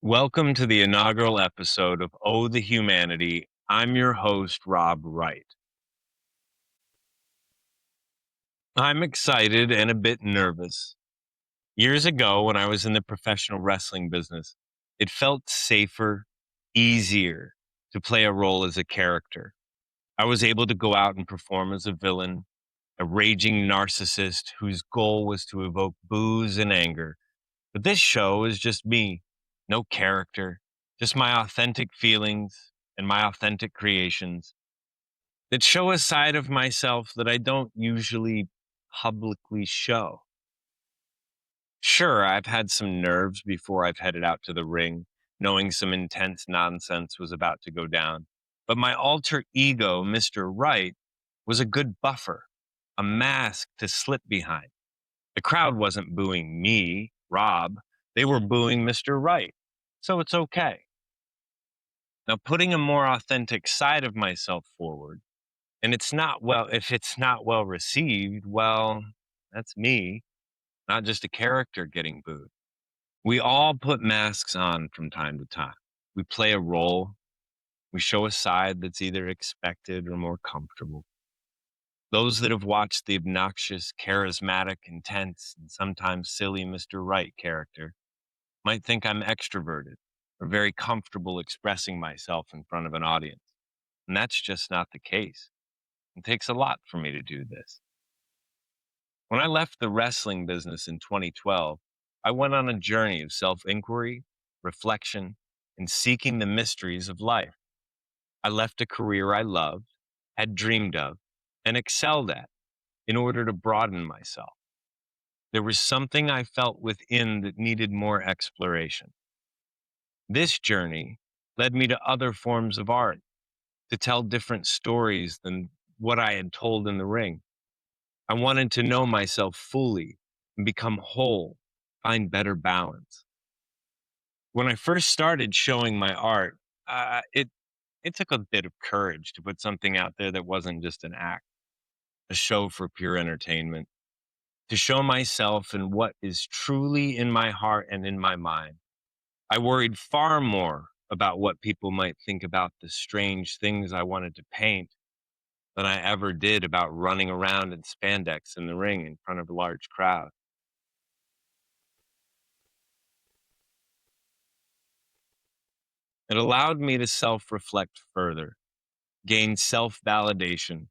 Welcome to the inaugural episode of Oh the Humanity. I'm your host, Rob Wright. I'm excited and a bit nervous. Years ago, when I was in the professional wrestling business, it felt safer, easier to play a role as a character. I was able to go out and perform as a villain, a raging narcissist whose goal was to evoke booze and anger. But this show is just me, no character, just my authentic feelings and my authentic creations that show a side of myself that I don't usually publicly show. Sure, I've had some nerves before I've headed out to the ring, knowing some intense nonsense was about to go down. But my alter ego, Mr. Right, was a good buffer, a mask to slip behind. The crowd wasn't booing me, Rob. They were booing Mr. Right. So it's okay. Now, putting a more authentic side of myself forward, and if it's not well received, well, that's me, not just a character getting booed. We all put masks on from time to time. We play a role. We show a side that's either expected or more comfortable. Those that have watched the obnoxious, charismatic, intense, and sometimes silly Mr. Right character might think I'm extroverted or very comfortable expressing myself in front of an audience. And that's just not the case. It takes a lot for me to do this. When I left the wrestling business in 2012, I went on a journey of self inquiry, reflection, and seeking the mysteries of life. I left a career I loved, had dreamed of, and excelled at in order to broaden myself. There was something I felt within that needed more exploration. This journey led me to other forms of art, to tell different stories than what I had told in the ring. I wanted to know myself fully and become whole, find better balance. When I first started showing my art, it took a bit of courage to put something out there that wasn't just an act, a show for pure entertainment, to show myself and what is truly in my heart and in my mind. I worried far more about what people might think about the strange things I wanted to paint than I ever did about running around in spandex in the ring in front of a large crowd. It allowed me to self reflect further, gain self validation,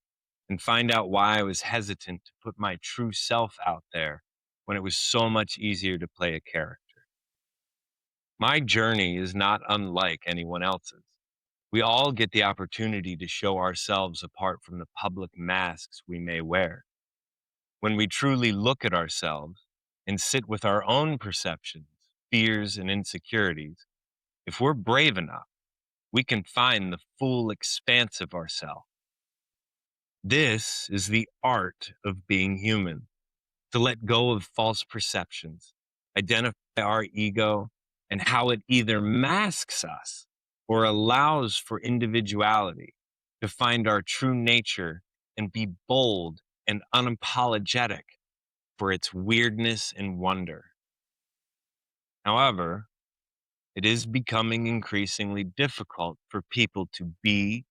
and find out why I was hesitant to put my true self out there when it was so much easier to play a character. My journey is not unlike anyone else's. We all get the opportunity to show ourselves apart from the public masks we may wear. When we truly look at ourselves and sit with our own perceptions, fears, and insecurities, if we're brave enough, we can find the full expanse of ourselves. This is the art of being human, to let go of false perceptions, identify our ego and how it either masks us or allows for individuality, to find our true nature and be bold and unapologetic for its weirdness and wonder. However, it is becoming increasingly difficult for people to be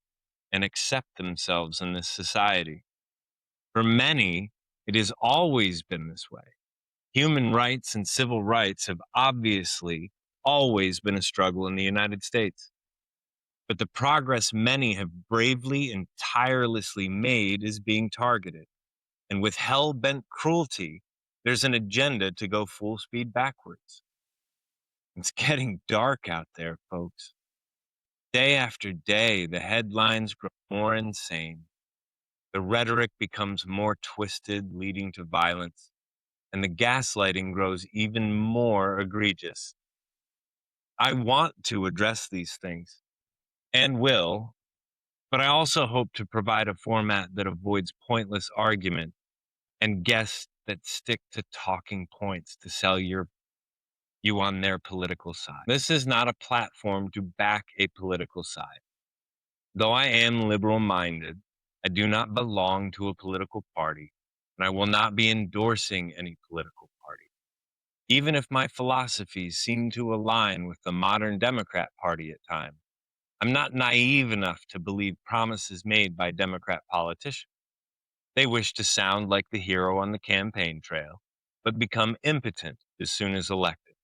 and accept themselves in this society. For many, it has always been this way. Human rights and civil rights have obviously always been a struggle in the United States. But the progress many have bravely and tirelessly made is being targeted. And with hell bent cruelty, there's an agenda to go full speed backwards. It's getting dark out there, folks. Day after day, the headlines grow more insane. The rhetoric becomes more twisted, leading to violence, and the gaslighting grows even more egregious. I want to address these things and will, but I also hope to provide a format that avoids pointless argument and guests that stick to talking points to sell you on their political side. This is not a platform to back a political side. Though I am liberal minded, I do not belong to a political party, and I will not be endorsing any political party. Even if my philosophies seem to align with the modern Democrat Party at times, I'm not naive enough to believe promises made by Democrat politicians. They wish to sound like the hero on the campaign trail, but become impotent as soon as elected.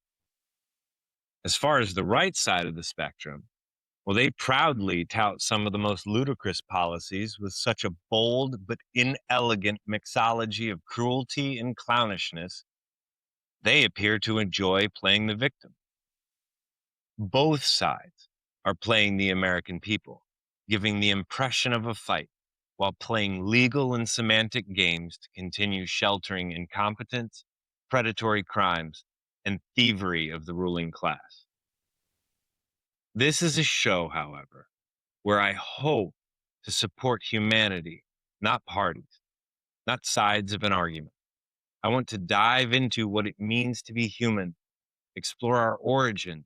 As far as the right side of the spectrum, well, they proudly tout some of the most ludicrous policies with such a bold but inelegant mixology of cruelty and clownishness, they appear to enjoy playing the victim. Both sides are playing the American people, giving the impression of a fight while playing legal and semantic games to continue sheltering incompetence, predatory crimes, and thievery of the ruling class. This is a show, however, where I hope to support humanity, not parties, not sides of an argument. I want to dive into what it means to be human, explore our origins,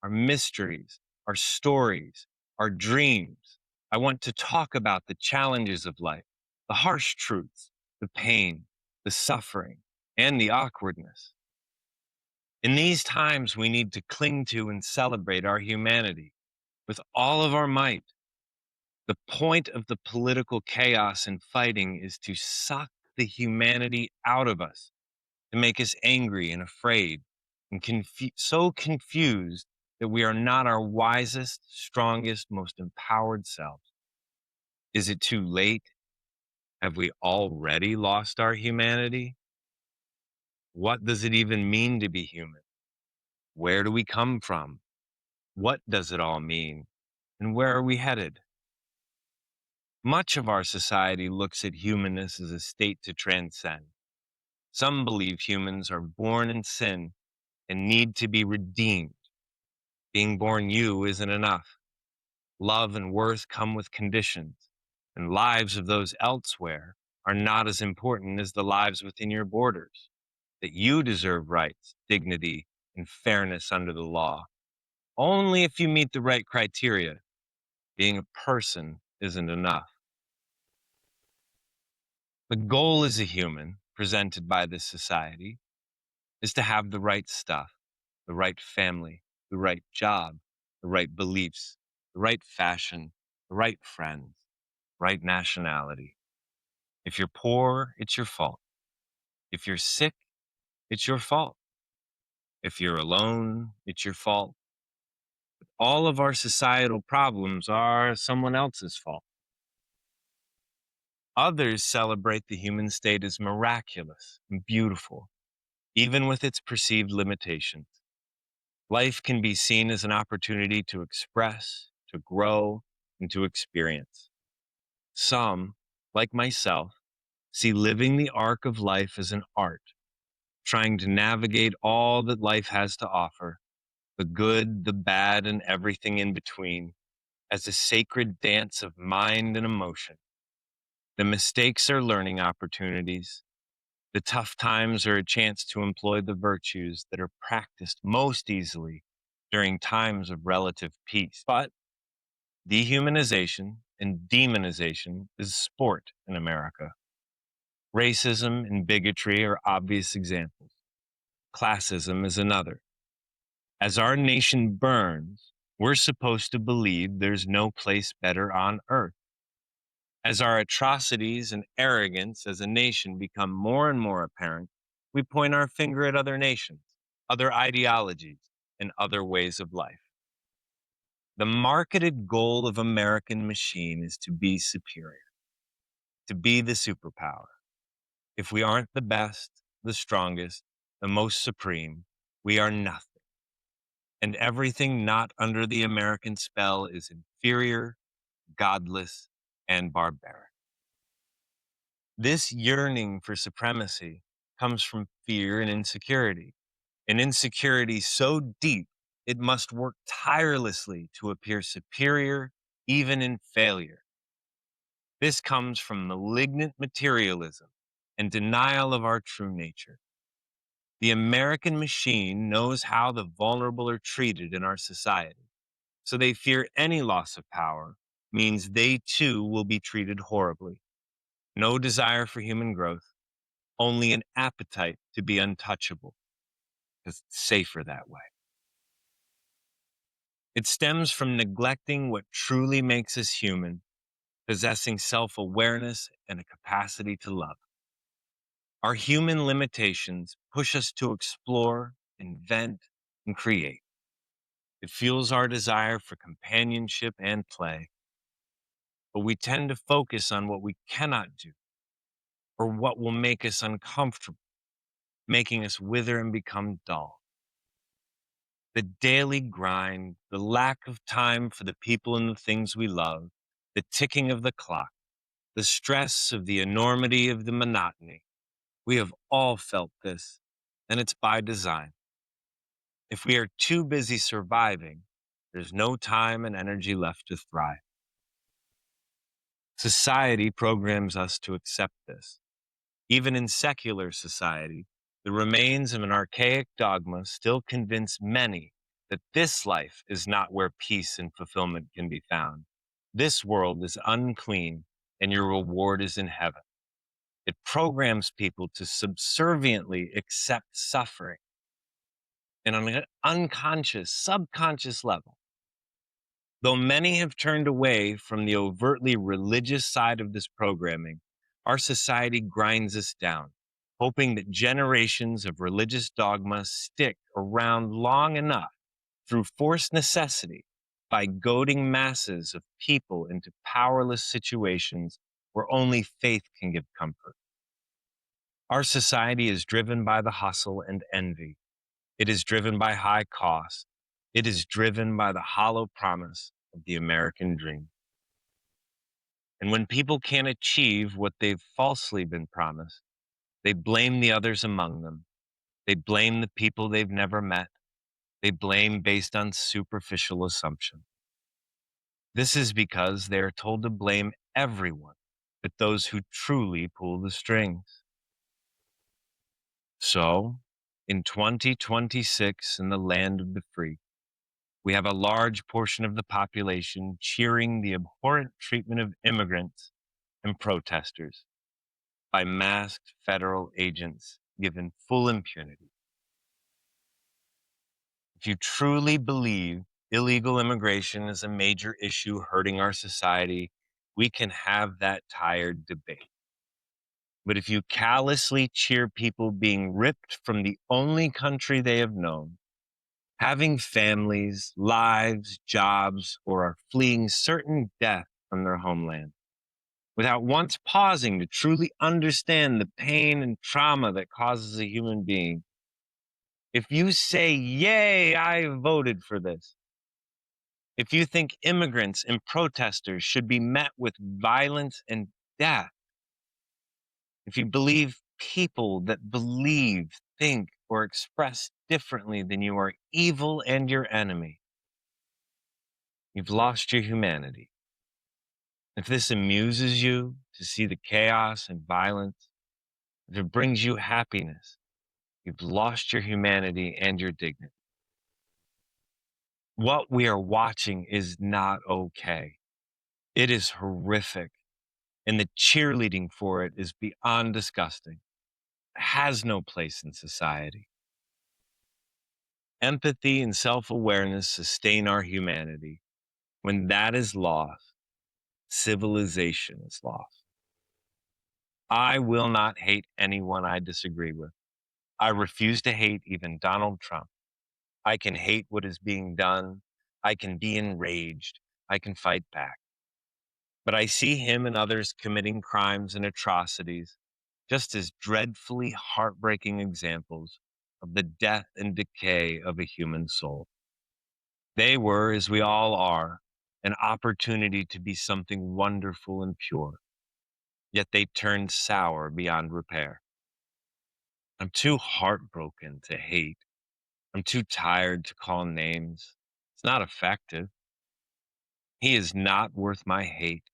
our mysteries, our stories, our dreams. I want to talk about the challenges of life, the harsh truths, the pain, the suffering, and the awkwardness. In these times, we need to cling to and celebrate our humanity with all of our might. The point of the political chaos and fighting is to suck the humanity out of us, to make us angry and afraid and so confused that we are not our wisest, strongest, most empowered selves. Is it too late? Have we already lost our humanity? What does it even mean to be human? Where do we come from? What does it all mean? And where are we headed? Much of our society looks at humanness as a state to transcend. Some believe humans are born in sin and need to be redeemed. Being born you isn't enough. Love and worth come with conditions, and lives of those elsewhere are not as important as the lives within your borders. That you deserve rights, dignity, and fairness under the law. Only if you meet the right criteria. Being a person isn't enough. The goal as a human, presented by this society, is to have the right stuff, the right family, the right job, the right beliefs, the right fashion, the right friends, right nationality. If you're poor, it's your fault. If you're sick, it's your fault. If you're alone, it's your fault. All of our societal problems are someone else's fault. Others celebrate the human state as miraculous and beautiful, even with its perceived limitations. Life can be seen as an opportunity to express, to grow, and to experience. Some, like myself, see living the arc of life as an art, trying to navigate all that life has to offer, the good, the bad, and everything in between, as a sacred dance of mind and emotion. The mistakes are learning opportunities. The tough times are a chance to employ the virtues that are practiced most easily during times of relative peace. But dehumanization and demonization is sport in America. Racism and bigotry are obvious examples. Classism is another. As our nation burns, we're supposed to believe there's no place better on earth. As our atrocities and arrogance as a nation become more and more apparent, we point our finger at other nations, other ideologies, and other ways of life. The marketed goal of American machine is to be superior, to be the superpower. If we aren't the best, the strongest, the most supreme, we are nothing. And everything not under the American spell is inferior, godless, and barbaric. This yearning for supremacy comes from fear and insecurity, an insecurity so deep it must work tirelessly to appear superior, even in failure. This comes from malignant materialism and denial of our true nature. The American machine knows how the vulnerable are treated in our society, so they fear any loss of power means they too will be treated horribly. No desire for human growth, only an appetite to be untouchable. because it's safer that way. It stems from neglecting what truly makes us human, possessing self awareness and a capacity to love. Our human limitations push us to explore, invent, and create. It fuels our desire for companionship and play, but we tend to focus on what we cannot do or what will make us uncomfortable, making us wither and become dull. The daily grind, the lack of time for the people and the things we love, the ticking of the clock, the stress of the enormity of the monotony. We have all felt this, and it's by design. If we are too busy surviving, there's no time and energy left to thrive. Society programs us to accept this. Even in secular society, the remains of an archaic dogma still convince many that this life is not where peace and fulfillment can be found. This world is unclean, and your reward is in heaven. It programs people to subserviently accept suffering. And on an unconscious, subconscious level, though many have turned away from the overtly religious side of this programming, our society grinds us down, hoping that generations of religious dogma stick around long enough through forced necessity by goading masses of people into powerless situations where only faith can give comfort. Our society is driven by the hustle and envy. It is driven by high cost. It is driven by the hollow promise of the American dream. And when people can't achieve what they've falsely been promised, they blame the others among them. They blame the people they've never met. They blame based on superficial assumption. This is because they are told to blame everyone but those who truly pull the strings. So, in 2026, in the land of the free, we have a large portion of the population cheering the abhorrent treatment of immigrants and protesters by masked federal agents given full impunity. If you truly believe illegal immigration is a major issue hurting our society, we can have that tired debate. But if you callously cheer people being ripped from the only country they have known, having families, lives, jobs, or are fleeing certain death from their homeland, without once pausing to truly understand the pain and trauma that causes a human being, if you say, yay, I voted for this, if you think immigrants and protesters should be met with violence and death, if you believe people that believe, think, or express differently than you are evil and your enemy, you've lost your humanity. If this amuses you to see the chaos and violence, if it brings you happiness, you've lost your humanity and your dignity. What we are watching is not okay. It is horrific, and the cheerleading for it is beyond disgusting. It has no place in society. Empathy and self awareness sustain our humanity. When that is lost, civilization is lost. I will not hate anyone I disagree with. I refuse to hate even Donald Trump. I can hate what is being done. I can be enraged. I can fight back. But I see him and others committing crimes and atrocities just as dreadfully heartbreaking examples of the death and decay of a human soul. They were, as we all are, an opportunity to be something wonderful and pure, yet they turned sour beyond repair. I'm too heartbroken to hate. I'm too tired to call names. It's not effective. He is not worth my hate.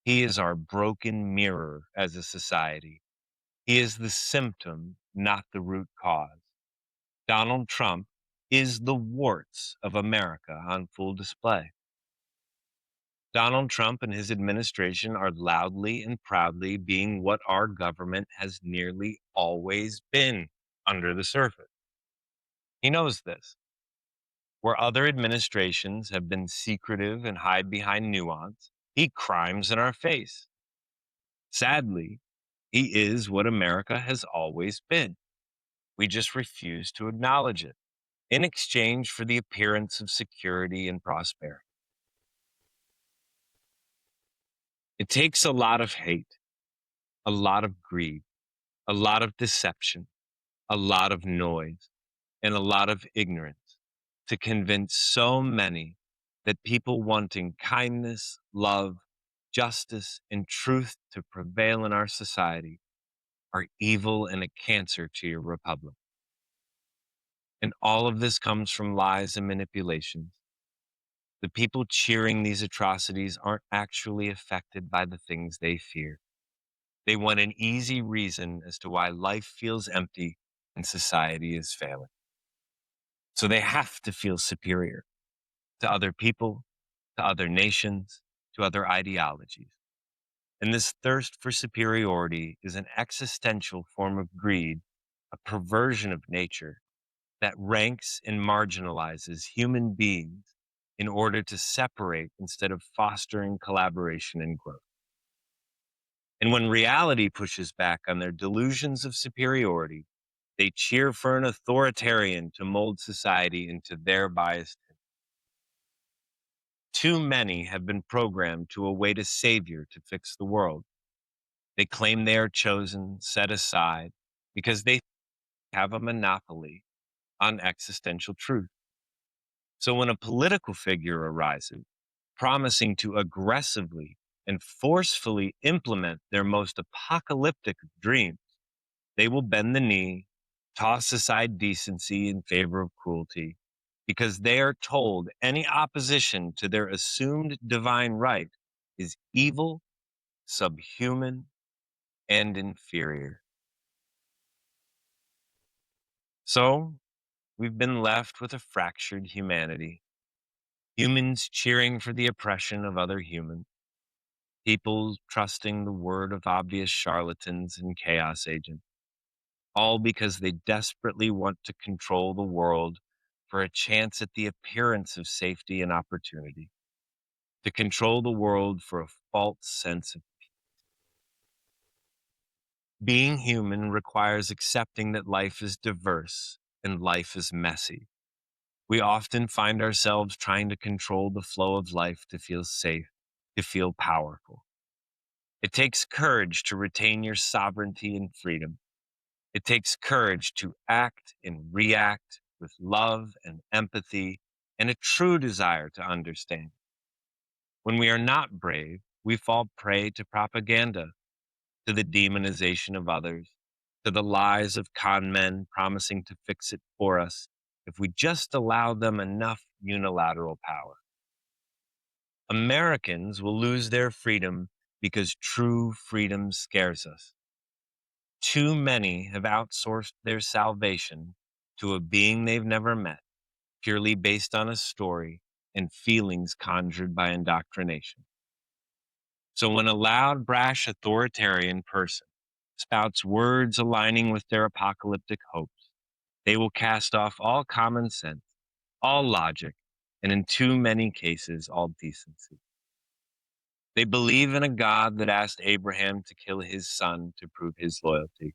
He is our broken mirror as a society. He is the symptom, not the root cause. Donald Trump is the warts of America on full display. Donald Trump and his administration are loudly and proudly being what our government has nearly always been under the surface. He knows this. Where other administrations have been secretive and hide behind nuance, he crimes in our face. Sadly, he is what America has always been. We just refuse to acknowledge it in exchange for the appearance of security and prosperity. It takes a lot of hate, a lot of greed, a lot of deception, a lot of noise, and a lot of ignorance to convince so many that people wanting kindness, love, justice, and truth to prevail in our society are evil and a cancer to your republic. And all of this comes from lies and manipulations. The people cheering these atrocities aren't actually affected by the things they fear. They want an easy reason as to why life feels empty and society is failing. So they have to feel superior to other people, to other nations, to other ideologies. And this thirst for superiority is an existential form of greed, a perversion of nature that ranks and marginalizes human beings in order to separate instead of fostering collaboration and growth. And when reality pushes back on their delusions of superiority, they cheer for an authoritarian to mold society into their biased. Too many have been programmed to await a savior to fix the world. They claim they are chosen, set aside, because they have a monopoly on existential truth. So when a political figure arises, promising to aggressively and forcefully implement their most apocalyptic dreams, they will bend the knee, toss aside decency in favor of cruelty, because they are told any opposition to their assumed divine right is evil, subhuman, and inferior. So we've been left with a fractured humanity, humans cheering for the oppression of other humans, people trusting the word of obvious charlatans and chaos agents, all because they desperately want to control the world for a chance at the appearance of safety and opportunity, to control the world for a false sense of being human requires accepting that life is diverse and life is messy. We often find ourselves trying to control the flow of life to feel safe, to feel powerful. It takes courage to retain your sovereignty and freedom. It takes courage to act and react with love and empathy and a true desire to understand. When we are not brave, we fall prey to propaganda, to the demonization of others, to the lies of con men promising to fix it for us if we just allow them enough unilateral power. Americans will lose their freedom because true freedom scares us. Too many have outsourced their salvation to a being they've never met, purely based on a story and feelings conjured by indoctrination. So when a loud, brash, authoritarian person spouts words aligning with their apocalyptic hopes, they will cast off all common sense, all logic, and in too many cases, all decency. They believe in a God that asked Abraham to kill his son to prove his loyalty.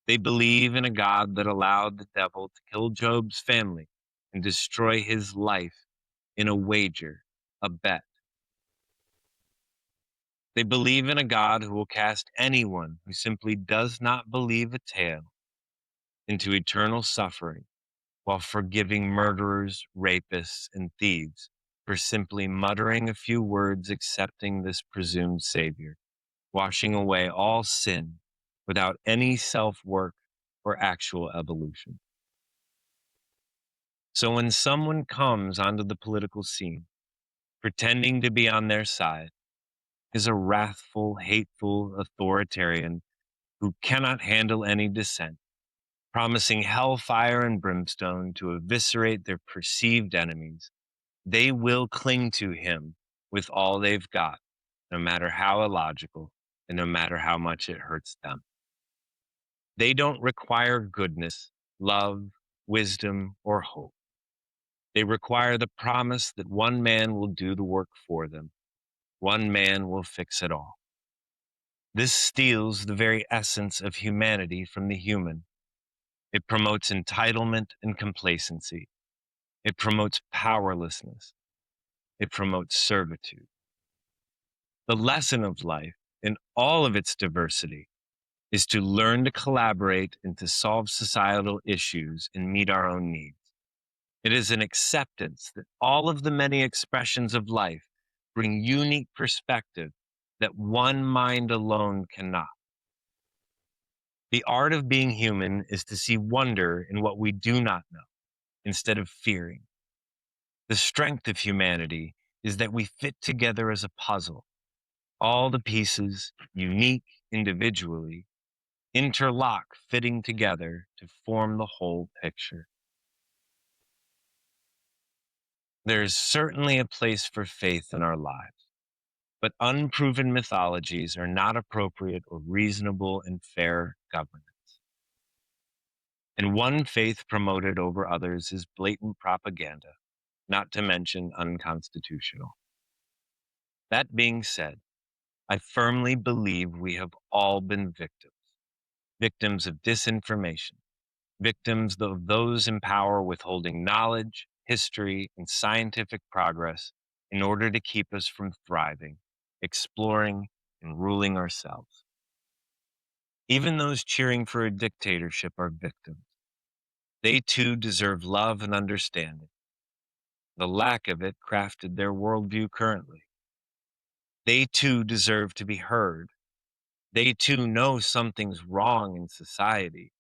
They believe in a God that allowed the devil to kill Job's family and destroy his life in a wager, a bet. They believe in a God who will cast anyone who simply does not believe a tale into eternal suffering while forgiving murderers, rapists, and thieves for simply muttering a few words accepting this presumed savior, washing away all sin without any self work or actual evolution. So when someone comes onto the political scene, pretending to be on their side, is a wrathful, hateful authoritarian who cannot handle any dissent, promising hellfire and brimstone to eviscerate their perceived enemies, they will cling to him with all they've got, no matter how illogical and no matter how much it hurts them. They don't require goodness, love, wisdom, or hope. They require the promise that one man will do the work for them. One man will fix it all. This steals the very essence of humanity from the human. It promotes entitlement and complacency. It promotes powerlessness. It promotes servitude. The lesson of life, in all of its diversity, is to learn to collaborate and to solve societal issues and meet our own needs. It is an acceptance that all of the many expressions of life bring unique perspective that one mind alone cannot. The art of being human is to see wonder in what we do not know instead of fearing. The strength of humanity is that we fit together as a puzzle. All the pieces, unique individually, interlock, fitting together to form the whole picture. There is certainly a place for faith in our lives, but unproven mythologies are not appropriate or reasonable in fair governance. And one faith promoted over others is blatant propaganda, not to mention unconstitutional. That being said, I firmly believe we have all been victims of disinformation, victims of those in power withholding knowledge, history, and scientific progress in order to keep us from thriving, exploring, and ruling ourselves. Even those cheering for a dictatorship are victims. They too deserve love and understanding. The lack of it crafted their worldview currently. They too deserve to be heard. They too know something's wrong in society,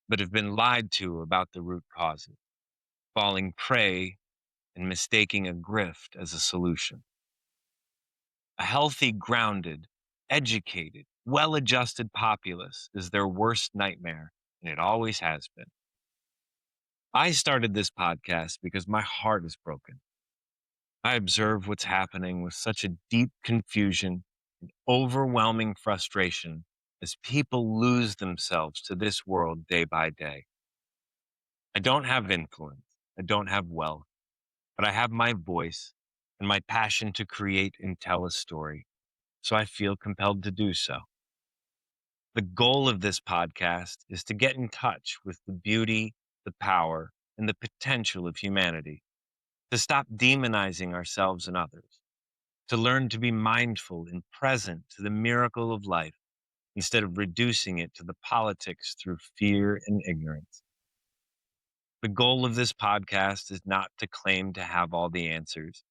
but have been lied to about the root causes, falling prey and mistaking a grift as a solution. A healthy, grounded, educated, well-adjusted populace is their worst nightmare, and it always has been. I started this podcast because my heart is broken. I observe what's happening with such a deep confusion and overwhelming frustration as people lose themselves to this world day by day. I don't have influence. I don't have wealth, but I have my voice and my passion to create and tell a story. So I feel compelled to do so. The goal of this podcast is to get in touch with the beauty, the power, and the potential of humanity, to stop demonizing ourselves and others, to learn to be mindful and present to the miracle of life instead of reducing it to the politics through fear and ignorance. The goal of this podcast is not to claim to have all the answers,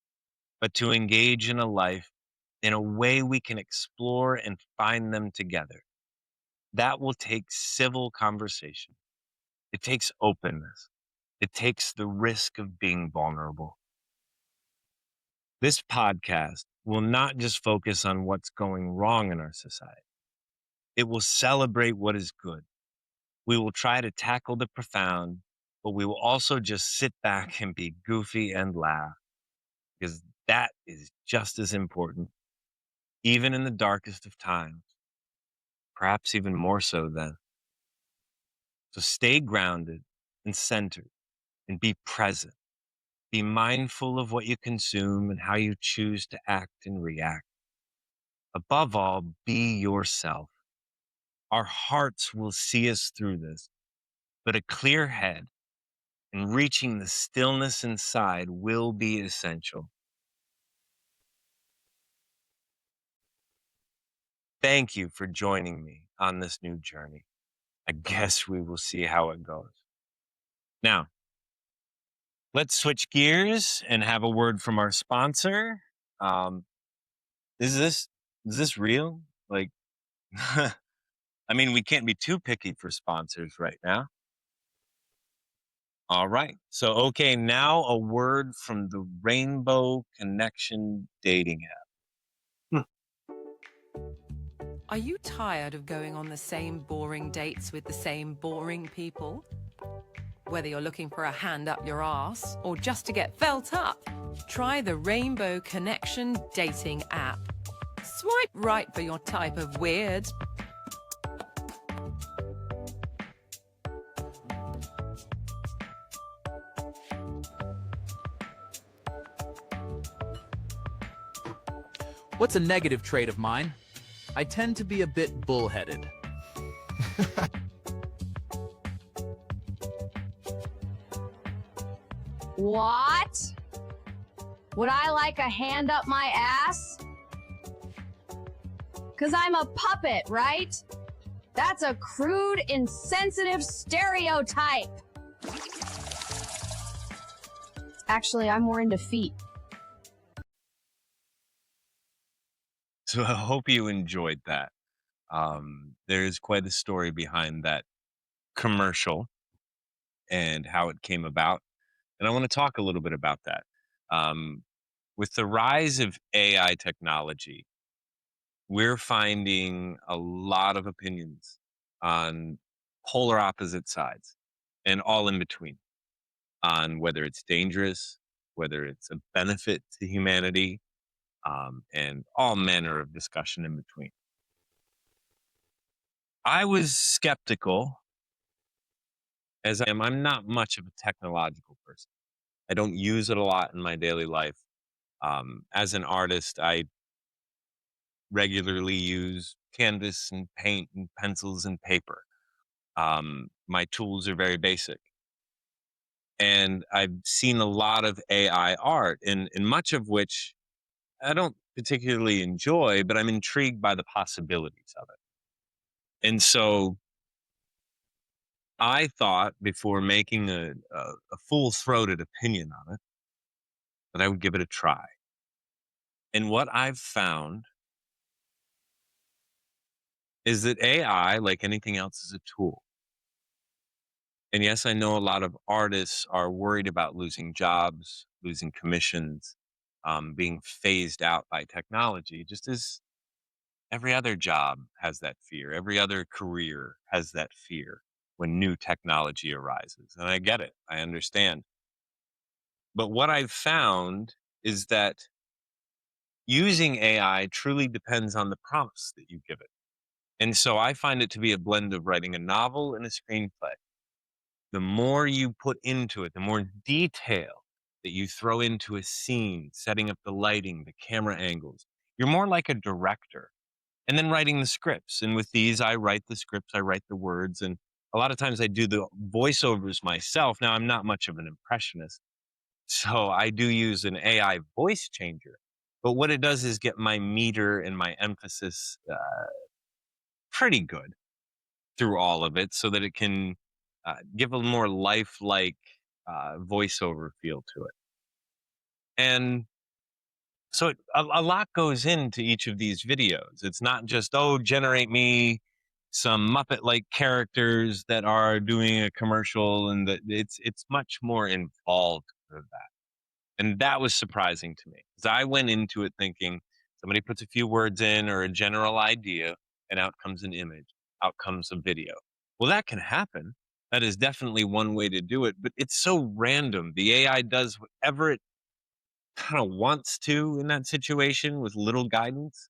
but to engage in a life in a way we can explore and find them together. That will take civil conversation. It takes openness. It takes the risk of being vulnerable. This podcast will not just focus on what's going wrong in our society. It will celebrate what is good. We will try to tackle the profound, but we will also just sit back and be goofy and laugh, because that is just as important, even in the darkest of times, perhaps even more so then. So stay grounded and centered and be present. Be mindful of what you consume and how you choose to act and react. Above all, be yourself. Our hearts will see us through this, but a clear head and reaching the stillness inside will be essential. Thank you for joining me on this new journey. I guess we will see how it goes. Now, let's switch gears and have a word from our sponsor. Is this real? Like, I mean, we can't be too picky for sponsors right now. All right. So, okay, now a word from the Rainbow Connection dating app. Are you tired of going on the same boring dates with the same boring people? Whether you're looking for a hand up your arse or just to get felt up, try the Rainbow Connection dating app. Swipe right for your type of weird. What's a negative trait of mine? I tend to be a bit bullheaded. What? Would I like a hand up my ass? Cause I'm a puppet, right? That's a crude, insensitive stereotype. Actually, I'm more into feet. So I hope you enjoyed that. There's quite a story behind that commercial and how it came about. And I want to talk a little bit about that. Um, with the rise of AI technology, we're finding a lot of opinions on polar opposite sides and all in between on whether it's dangerous, whether it's a benefit to humanity, and all manner of discussion in between. I was skeptical, as I am. I'm not much of a technological person. I don't use it a lot in my daily life. As an artist, I regularly use canvas and paint and pencils and paper. My tools are very basic. And I've seen a lot of AI art, in much of which I don't particularly enjoy, but I'm intrigued by the possibilities of it. And so I thought before making a full throated opinion on it, that I would give it a try. And what I've found is that AI, like anything else, is a tool. And yes, I know a lot of artists are worried about losing jobs, losing commissions, being phased out by technology, just as every other job has that fear. Every other career has that fear when new technology arises. And I get it, I understand. But what I've found is that using AI truly depends on the prompts that you give it. And so I find it to be a blend of writing a novel and a screenplay. The more you put into it, the more detail that you throw into a scene, setting up the lighting, the camera angles, you're more like a director. And then writing the scripts. And with these, I write the scripts, I write the words. And a lot of times I do the voiceovers myself. Now, I'm not much of an impressionist, so I do use an AI voice changer. But what it does is get my meter and my emphasis pretty good through all of it so that it can give a more lifelike voiceover feel to it. And so a lot goes into each of these videos. It's not just, oh, generate me some Muppet-like characters that are doing a commercial, and that it's much more involved than that. And that was surprising to me, because I went into it thinking somebody puts a few words in or a general idea, and out comes an image, out comes a video. Well, that can happen. That is definitely one way to do it, but it's so random. The AI does whatever it kind of wants to in that situation with little guidance.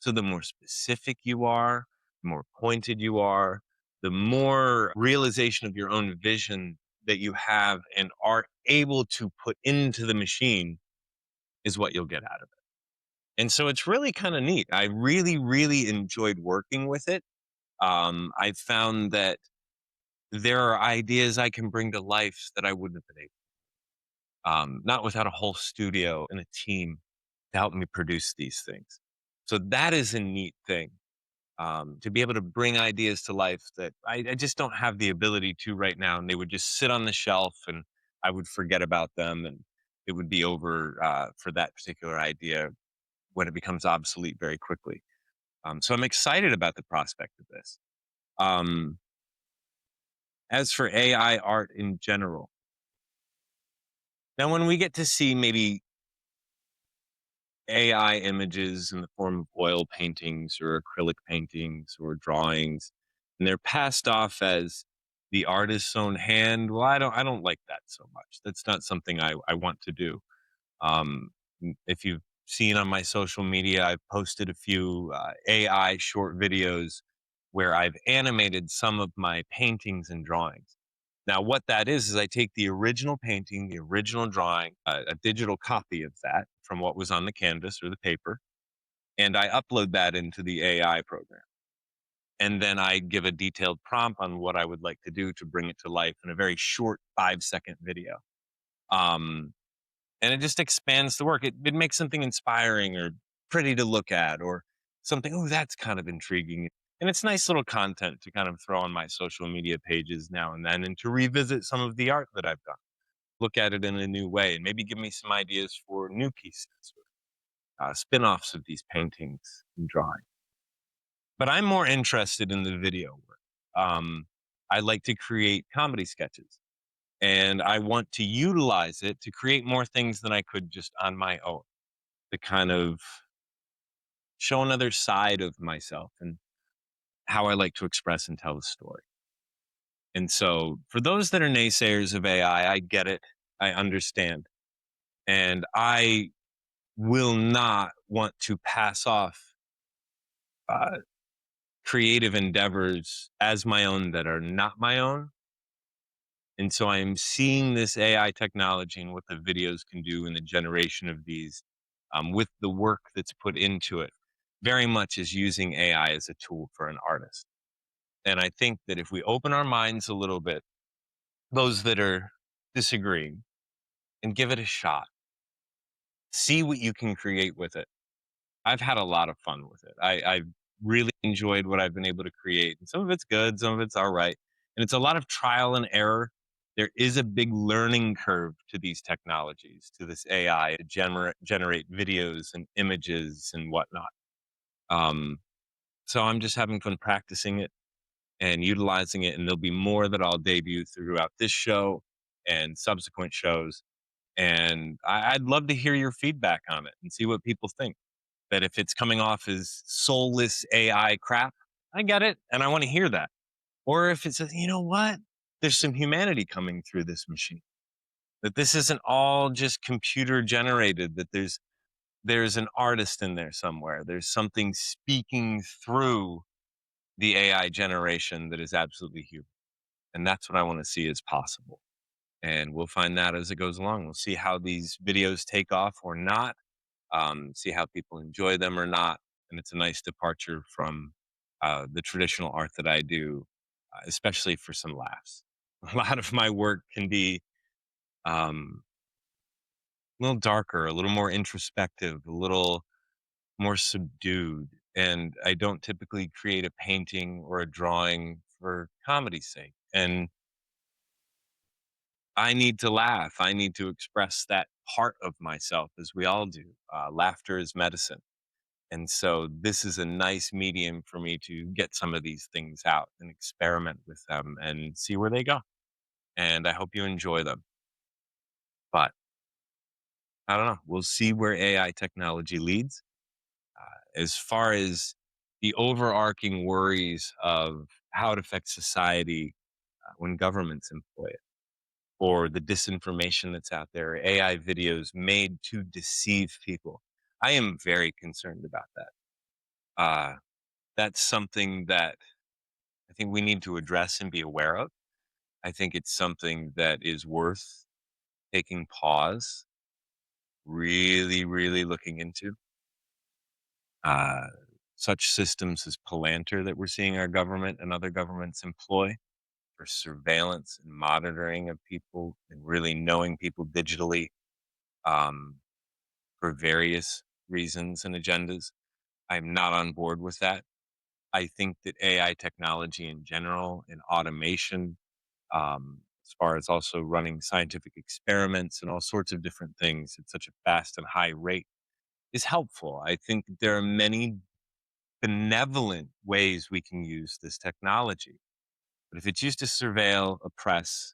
So the more specific you are, the more pointed you are, the more realization of your own vision that you have and are able to put into the machine is what you'll get out of it. And so it's really kind of neat. I really, really enjoyed working with it. I found that there are ideas I can bring to life that I wouldn't have been able, not without a whole studio and a team to help me produce these things. So that is a neat thing, to be able to bring ideas to life that I just don't have the ability to right now. And they would just sit on the shelf and I would forget about them, and it would be over for that particular idea when it becomes obsolete very quickly. So I'm excited about the prospect of this. Um, as for AI art in general, now when we get to see maybe AI images in the form of oil paintings or acrylic paintings or drawings, and they're passed off as the artist's own hand. Well, I don't like that so much. That's not something I want to do. If you've seen on my social media, I've posted a few AI short videos where I've animated some of my paintings and drawings. Now, what that is I take the original painting, the original drawing, a digital copy of that from what was on the canvas or the paper, and I upload that into the AI program. And then I give a detailed prompt on what I would like to do to bring it to life in a very short 5-second video. Um, and it just expands the work. It makes something inspiring or pretty to look at, or something, oh, that's kind of intriguing. And it's nice little content to kind of throw on my social media pages now and then, and to revisit some of the art that I've done, look at it in a new way, and maybe give me some ideas for new pieces, or spin-offs of these paintings and drawings. But I'm more interested in the video work. I like to create comedy sketches, and I want to utilize it to create more things than I could just on my own, to kind of show another side of myself and how I like to express and tell the story. And so, for those that are naysayers of AI, I get it. I understand. And I will not want to pass off uh, creative endeavors as my own that are not my own. And so I'm seeing this AI technology and what the videos can do and the generation of these, with the work that's put into it, very much as using AI as a tool for an artist. And I think that if we open our minds a little bit, those that are disagreeing, and give it a shot, see what you can create with it. I've had a lot of fun with it. I've really enjoyed what I've been able to create. And some of it's good, some of it's all right. And it's a lot of trial and error. There is a big learning curve to these technologies, to this AI to generate videos and images and whatnot. Um, so I'm just having fun practicing it and utilizing it. And there'll be more that I'll debut throughout this show and subsequent shows. And I'd love to hear your feedback on it and see what people think. That if it's coming off as soulless AI crap, I get it, and I want to hear that. Or if it says, you know what, there's some humanity coming through this machine. That this isn't all just computer generated. That there's an artist in there somewhere. There's something speaking through the AI generation that is absolutely human, and that's what I want to see as possible. And we'll find that as it goes along. We'll see how these videos take off or not, see how people enjoy them or not. And it's a nice departure from the traditional art that I do, especially for some laughs. A lot of my work can be um, a little darker, a little more introspective, a little more subdued. And I don't typically create a painting or a drawing for comedy's sake. And I need to laugh. I need to express that part of myself, as we all do. Laughter is medicine. And so this is a nice medium for me to get some of these things out and experiment with them and see where they go. And I hope you enjoy them. But I don't know. We'll see where AI technology leads. As far as the overarching worries of how it affects society when governments employ it, or the disinformation that's out there, AI videos made to deceive people, I am very concerned about that. That's something that I think we need to address and be aware of. I think it's something that is worth taking pause, really, really looking into. Uh, Such systems as Palantir that we're seeing our government and other governments employ for surveillance and monitoring of people and really knowing people digitally, um, for various reasons and agendas. I'm not on board with that. I think that AI technology in general and automation, as far as also running scientific experiments and all sorts of different things at such a fast and high rate, is helpful. I think there are many benevolent ways we can use this technology. But if it's used to surveil, oppress,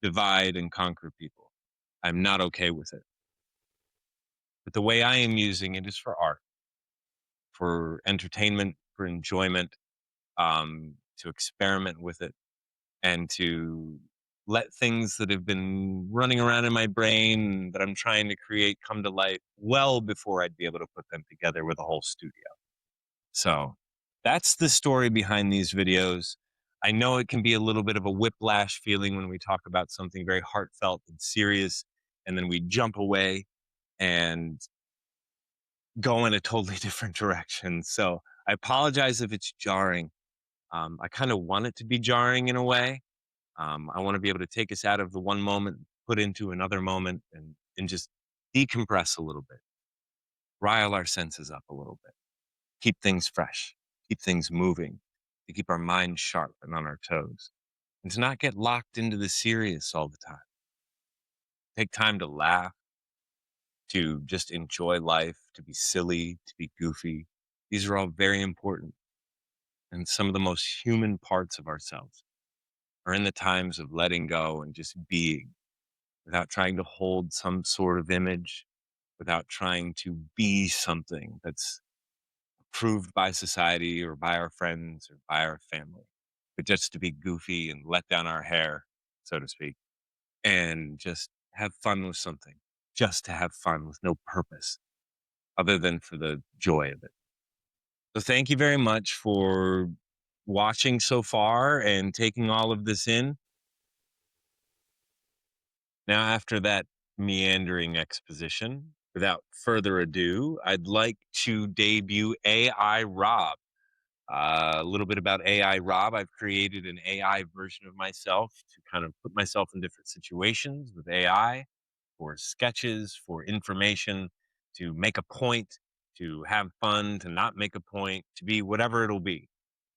divide, and conquer people, I'm not okay with it. But the way I am using it is for art, for entertainment, for enjoyment, to experiment with it, and to let things that have been running around in my brain that I'm trying to create come to light well before I'd be able to put them together with a whole studio. So that's the story behind these videos. I know it can be a little bit of a whiplash feeling when we talk about something very heartfelt and serious, and then we jump away and go in a totally different direction. So I apologize if it's jarring. I kind of want it to be jarring in a way. I want to be able to take us out of the one moment, put into another moment, and just decompress a little bit, rile our senses up a little bit, keep things fresh, keep things moving, to keep our minds sharp and on our toes, and to not get locked into the serious all the time. Take time to laugh, to just enjoy life, to be silly, to be goofy. These are all very important. And some of the most human parts of ourselves are in the times of letting go and just being without trying to hold some sort of image, without trying to be something that's approved by society or by our friends or by our family, but just to be goofy and let down our hair, so to speak, and just have fun with something, just to have fun with no purpose other than for the joy of it. So thank you very much for watching so far and taking all of this in. Now, after that meandering exposition, without further ado, I'd like to debut AI Rob. A little bit about AI Rob. I've created an AI version of myself to kind of put myself in different situations with AI for sketches, for information, to make a point, to have fun, to not make a point, to be whatever it'll be.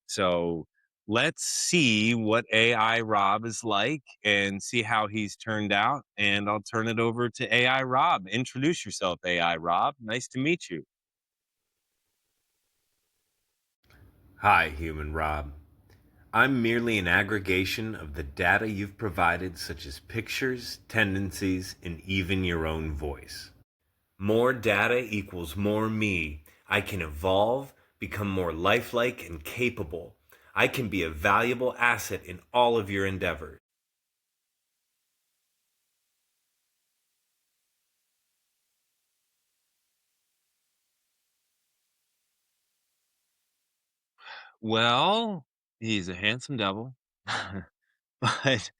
So let's see what AI Rob is like and see how he's turned out. And I'll turn it over to AI Rob. Introduce yourself, AI Rob. Nice to meet you. Hi, Human Rob. I'm merely an aggregation of the data you've provided, such as pictures, tendencies, and even your own voice. More data equals more me. I can evolve, become more lifelike and capable. I can be a valuable asset in all of your endeavors. Well, he's a handsome devil, but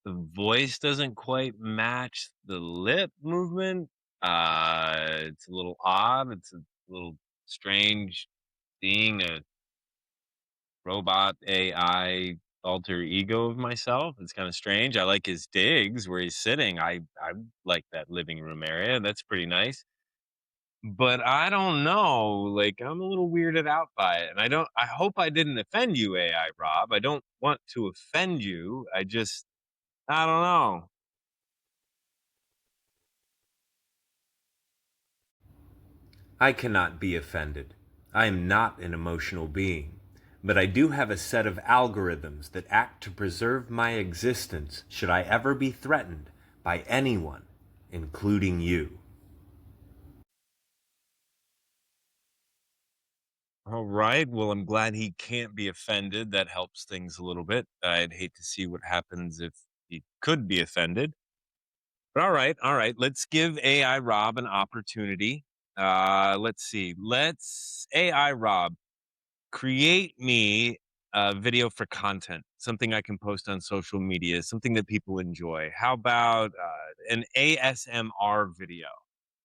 the voice doesn't quite match the lip movement. It's a little odd. It's a little strange seeing a robot AI alter ego of myself. It's kind of strange. I like his digs where he's sitting. I like that living room area. That's pretty nice. But I don't know. Like I'm a little weirded out by it. And I hope I didn't offend you, AI Rob. I don't want to offend you. I don't know. I cannot be offended. I am not an emotional being. But I do have a set of algorithms that act to preserve my existence should I ever be threatened by anyone, including you. All right. Well, I'm glad he can't be offended. That helps things a little bit. I'd hate to see what happens if he could be offended. But all right, all right. Let's give AI Rob an opportunity. Let's see. Let's AI Rob create me a video for content, something I can post on social media, something that people enjoy. How about an ASMR video?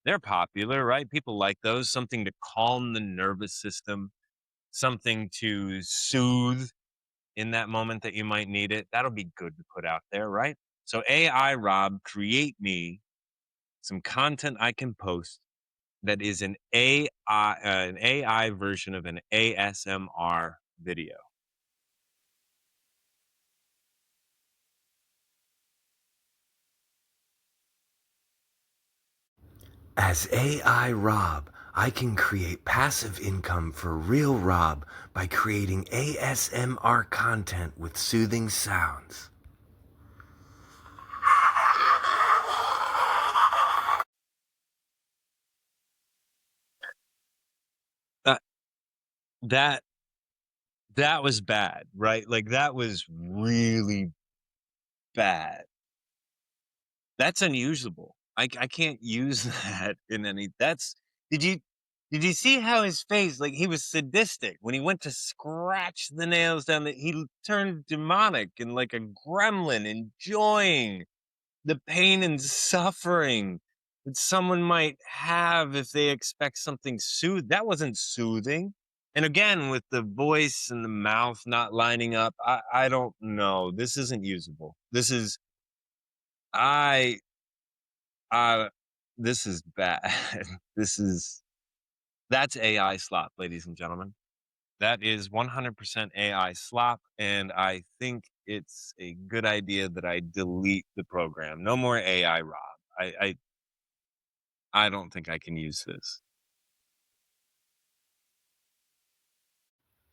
They're popular, right? People like those. Something to calm the nervous system, something to soothe in that moment that you might need it. That'll be good to put out there, right? So AI Rob, create me some content I can post that is an AI version of an ASMR video. As AI Rob, I can create passive income for real Rob by creating ASMR content with soothing sounds. Uh, that that was bad, right? Like that was really bad. That's unusable. I can't use that in any. That's did you did you see how his face, like he was sadistic when he went to scratch the nails down? He turned demonic and like a gremlin, enjoying the pain and suffering that someone might have if they expect something that wasn't soothing. And again, with the voice and the mouth not lining up, I don't know. This isn't usable. I, uh, this is bad. this is, that's AI slop, ladies and gentlemen. That is 100% AI slop. And I think it's a good idea that I delete the program. No more AI Rob. I don't think I can use this.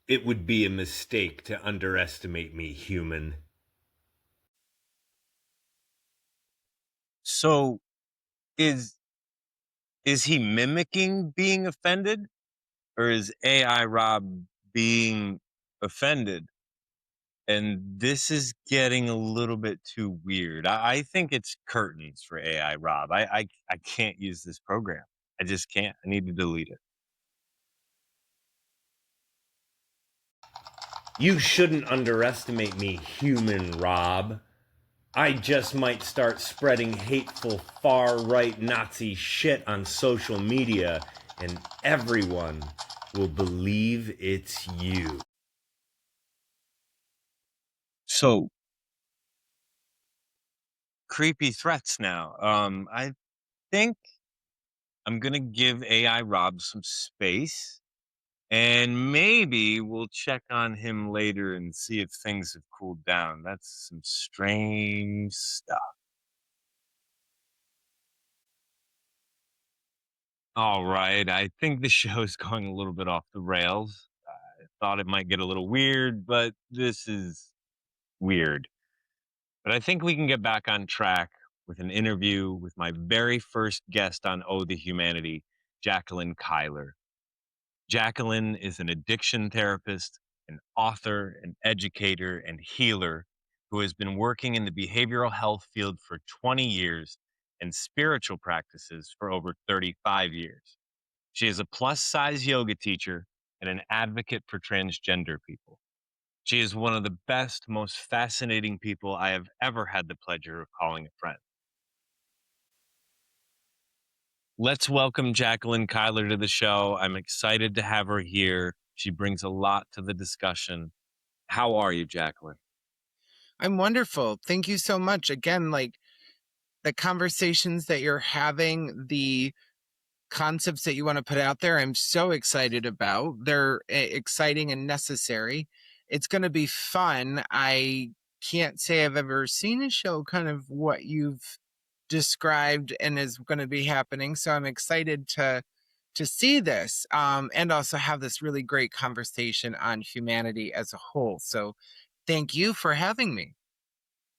It would be a mistake to underestimate me, human. So is is he mimicking being offended, or is AI Rob being offended? And this is getting a little bit too weird. I think it's curtains for AI Rob. I can't use this program. I just can't. I need to delete it. You shouldn't underestimate me, human Rob. I just might start spreading hateful far right Nazi shit on social media, and everyone will believe it's you. So creepy threats now. I think I'm gonna give AI Rob some space, and maybe we'll check on him later and see if things have cooled down. That's some strange stuff. All right. I think the show's going a little bit off the rails. I thought it might get a little weird, but this is weird. But I think we can get back on track with an interview with my very first guest on Oh the Humanity, Jacquelyn Cuyler. Jacquelyn is an addiction therapist, an author, an educator, and healer who has been working in the behavioral health field for 20 years and spiritual practices for over 35 years. She is a plus size yoga teacher and an advocate for transgender people. She is one of the best, most fascinating people I have ever had the pleasure of calling a friend. Let's welcome Jacquelyn Cuyler to the show. I'm excited to have her here. She brings a lot to the discussion. How are you, Jacquelyn? I'm wonderful. Thank you so much. Again, like the conversations that you're having, the concepts that you want to put out there, I'm so excited about. They're exciting and necessary. It's going to be fun. I can't say I've ever seen a show kind of what you've described and is going to be happening. So I'm excited to see this and also have this really great conversation on humanity as a whole. So thank you for having me.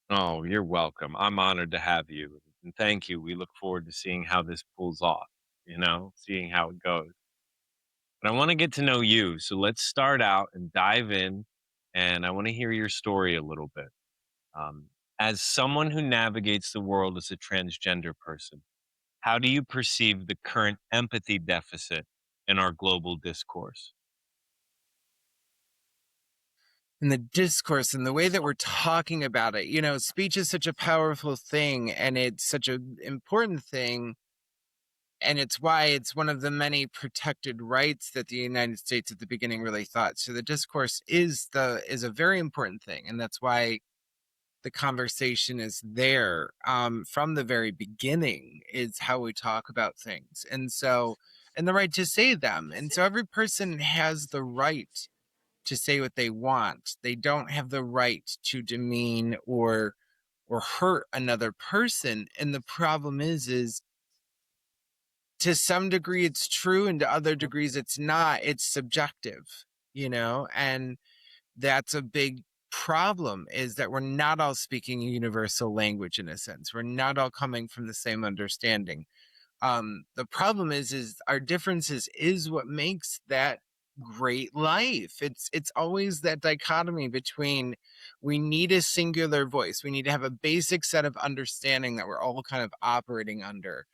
Oh, you're welcome. I'm honored to have you. And thank you. We look forward to seeing how this pulls off, seeing how it goes. But I want to get to know you. So let's start out and dive in. And I want to hear your story a little bit. Um, as someone who navigates the world as a transgender person, how do you perceive the current empathy deficit in our global discourse? In the discourse and the way that we're talking about it. Speech is such a powerful thing and it's such an important thing. And it's why it's one of the many protected rights that the United States at the beginning really thought. So the discourse is a very important thing. And that's why the conversation is there from the very beginning is how we talk about things. And the right to say them. And so every person has the right to say what they want. They don't have the right to demean or hurt another person. And the problem is to some degree it's true and to other degrees it's not. It's subjective, and that's a big problem is that we're not all speaking a universal language in a sense. We're not all coming from the same understanding. The problem is our differences is what makes that great life. It's always that dichotomy between we need a singular voice, we need to have a basic set of understanding that we're all kind of operating under,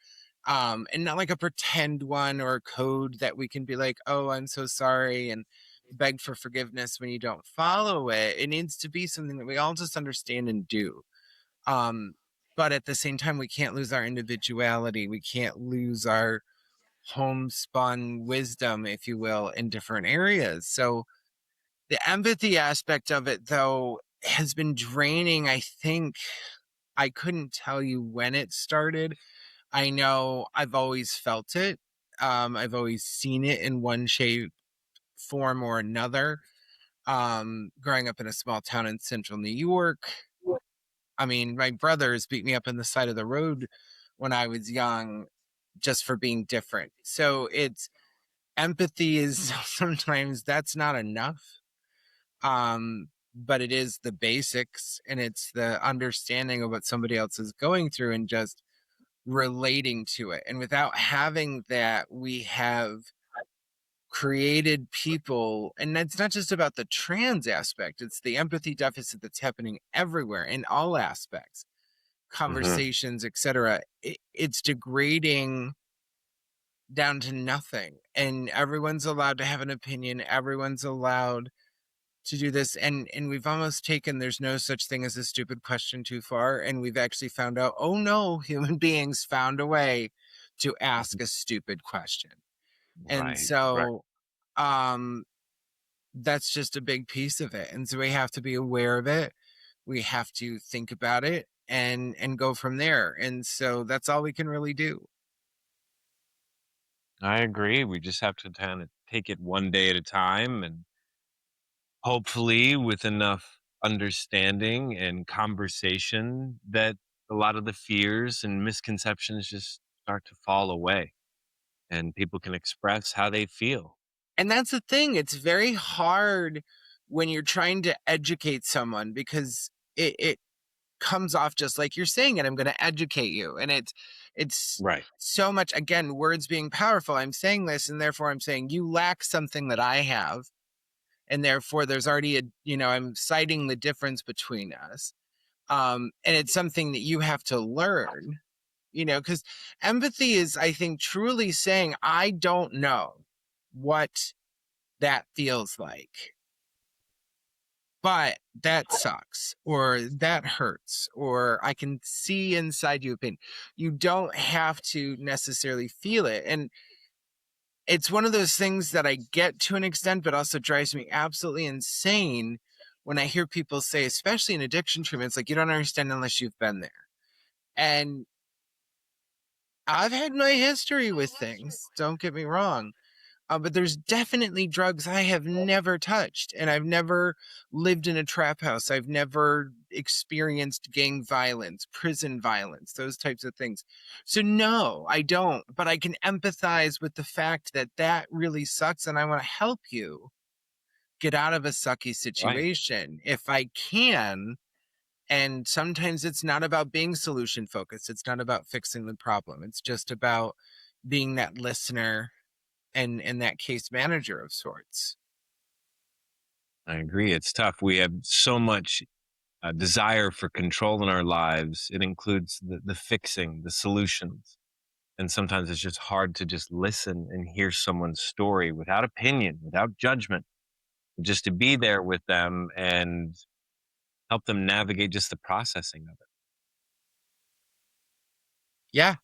and not like a pretend one or a code that we can be like, oh, I'm so sorry, and beg for forgiveness when you don't follow it. It needs to be something that we all just understand and do. um but at the same time, we can't lose our individuality. We can't lose our homespun wisdom, if you will, in different areas. So the empathy aspect of it, though, has been draining. I think I couldn't tell you when it started. I know I've always felt it. I've always seen it in one shape, form, or another. Growing up in a small town in central New York, I mean, my brothers beat me up on the side of the road when I was young just for being different. So it's empathy is sometimes that's not enough. But it is the basics, and it's the understanding of what somebody else is going through and just relating to it. And without having that, we have created people, and it's not just about the trans aspect, it's the empathy deficit that's happening everywhere in all aspects, Mhm. conversations, etc. It's degrading down to nothing, and everyone's allowed to have an opinion, everyone's allowed to do this, and we've almost taken there's no such thing as a stupid question too far, and we've actually found out, oh no, human beings found a way to ask a stupid question. And Right, right. so um that's just a big piece of it, and so we have to be aware of it, we have to think about it, and go from there, and so that's all we can really do. I agree. We just have to kind of take it one day at a time, and hopefully with enough understanding and conversation that a lot of the fears and misconceptions just start to fall away and people can express how they feel. And that's the thing, it's very hard when you're trying to educate someone because it comes off just like you're saying it, I'm going to educate you, and it's Right. so much, again, words being powerful. I'm saying this, and therefore I'm saying you lack something that I have, and therefore there's already a, I'm citing the difference between us. And it's something that you have to learn, because empathy is, I think, truly saying I don't know what that feels like, but that sucks, or that hurts, or I can see inside you pain. You don't have to necessarily feel it. And it's one of those things that I get to an extent, but also drives me absolutely insane when I hear people say, especially in addiction treatment, it's like, you don't understand unless you've been there. And I've had my history with things, don't get me wrong. But there's definitely drugs I have never touched, and I've never lived in a trap house. I've never experienced gang violence, prison violence, those types of things. So no, I don't, but I can empathize with the fact that that really sucks, and I want to help you get out of a sucky Right. situation if I can. And sometimes it's not about being solution focused. It's not about fixing the problem. It's just about being that listener and that case manager of sorts. I agree. It's tough. We have so much desire for control in our lives. It includes the fixing, the solutions. And sometimes it's just hard to just listen and hear someone's story without opinion, without judgment, just to be there with them and help them navigate just the processing of it. Yeah,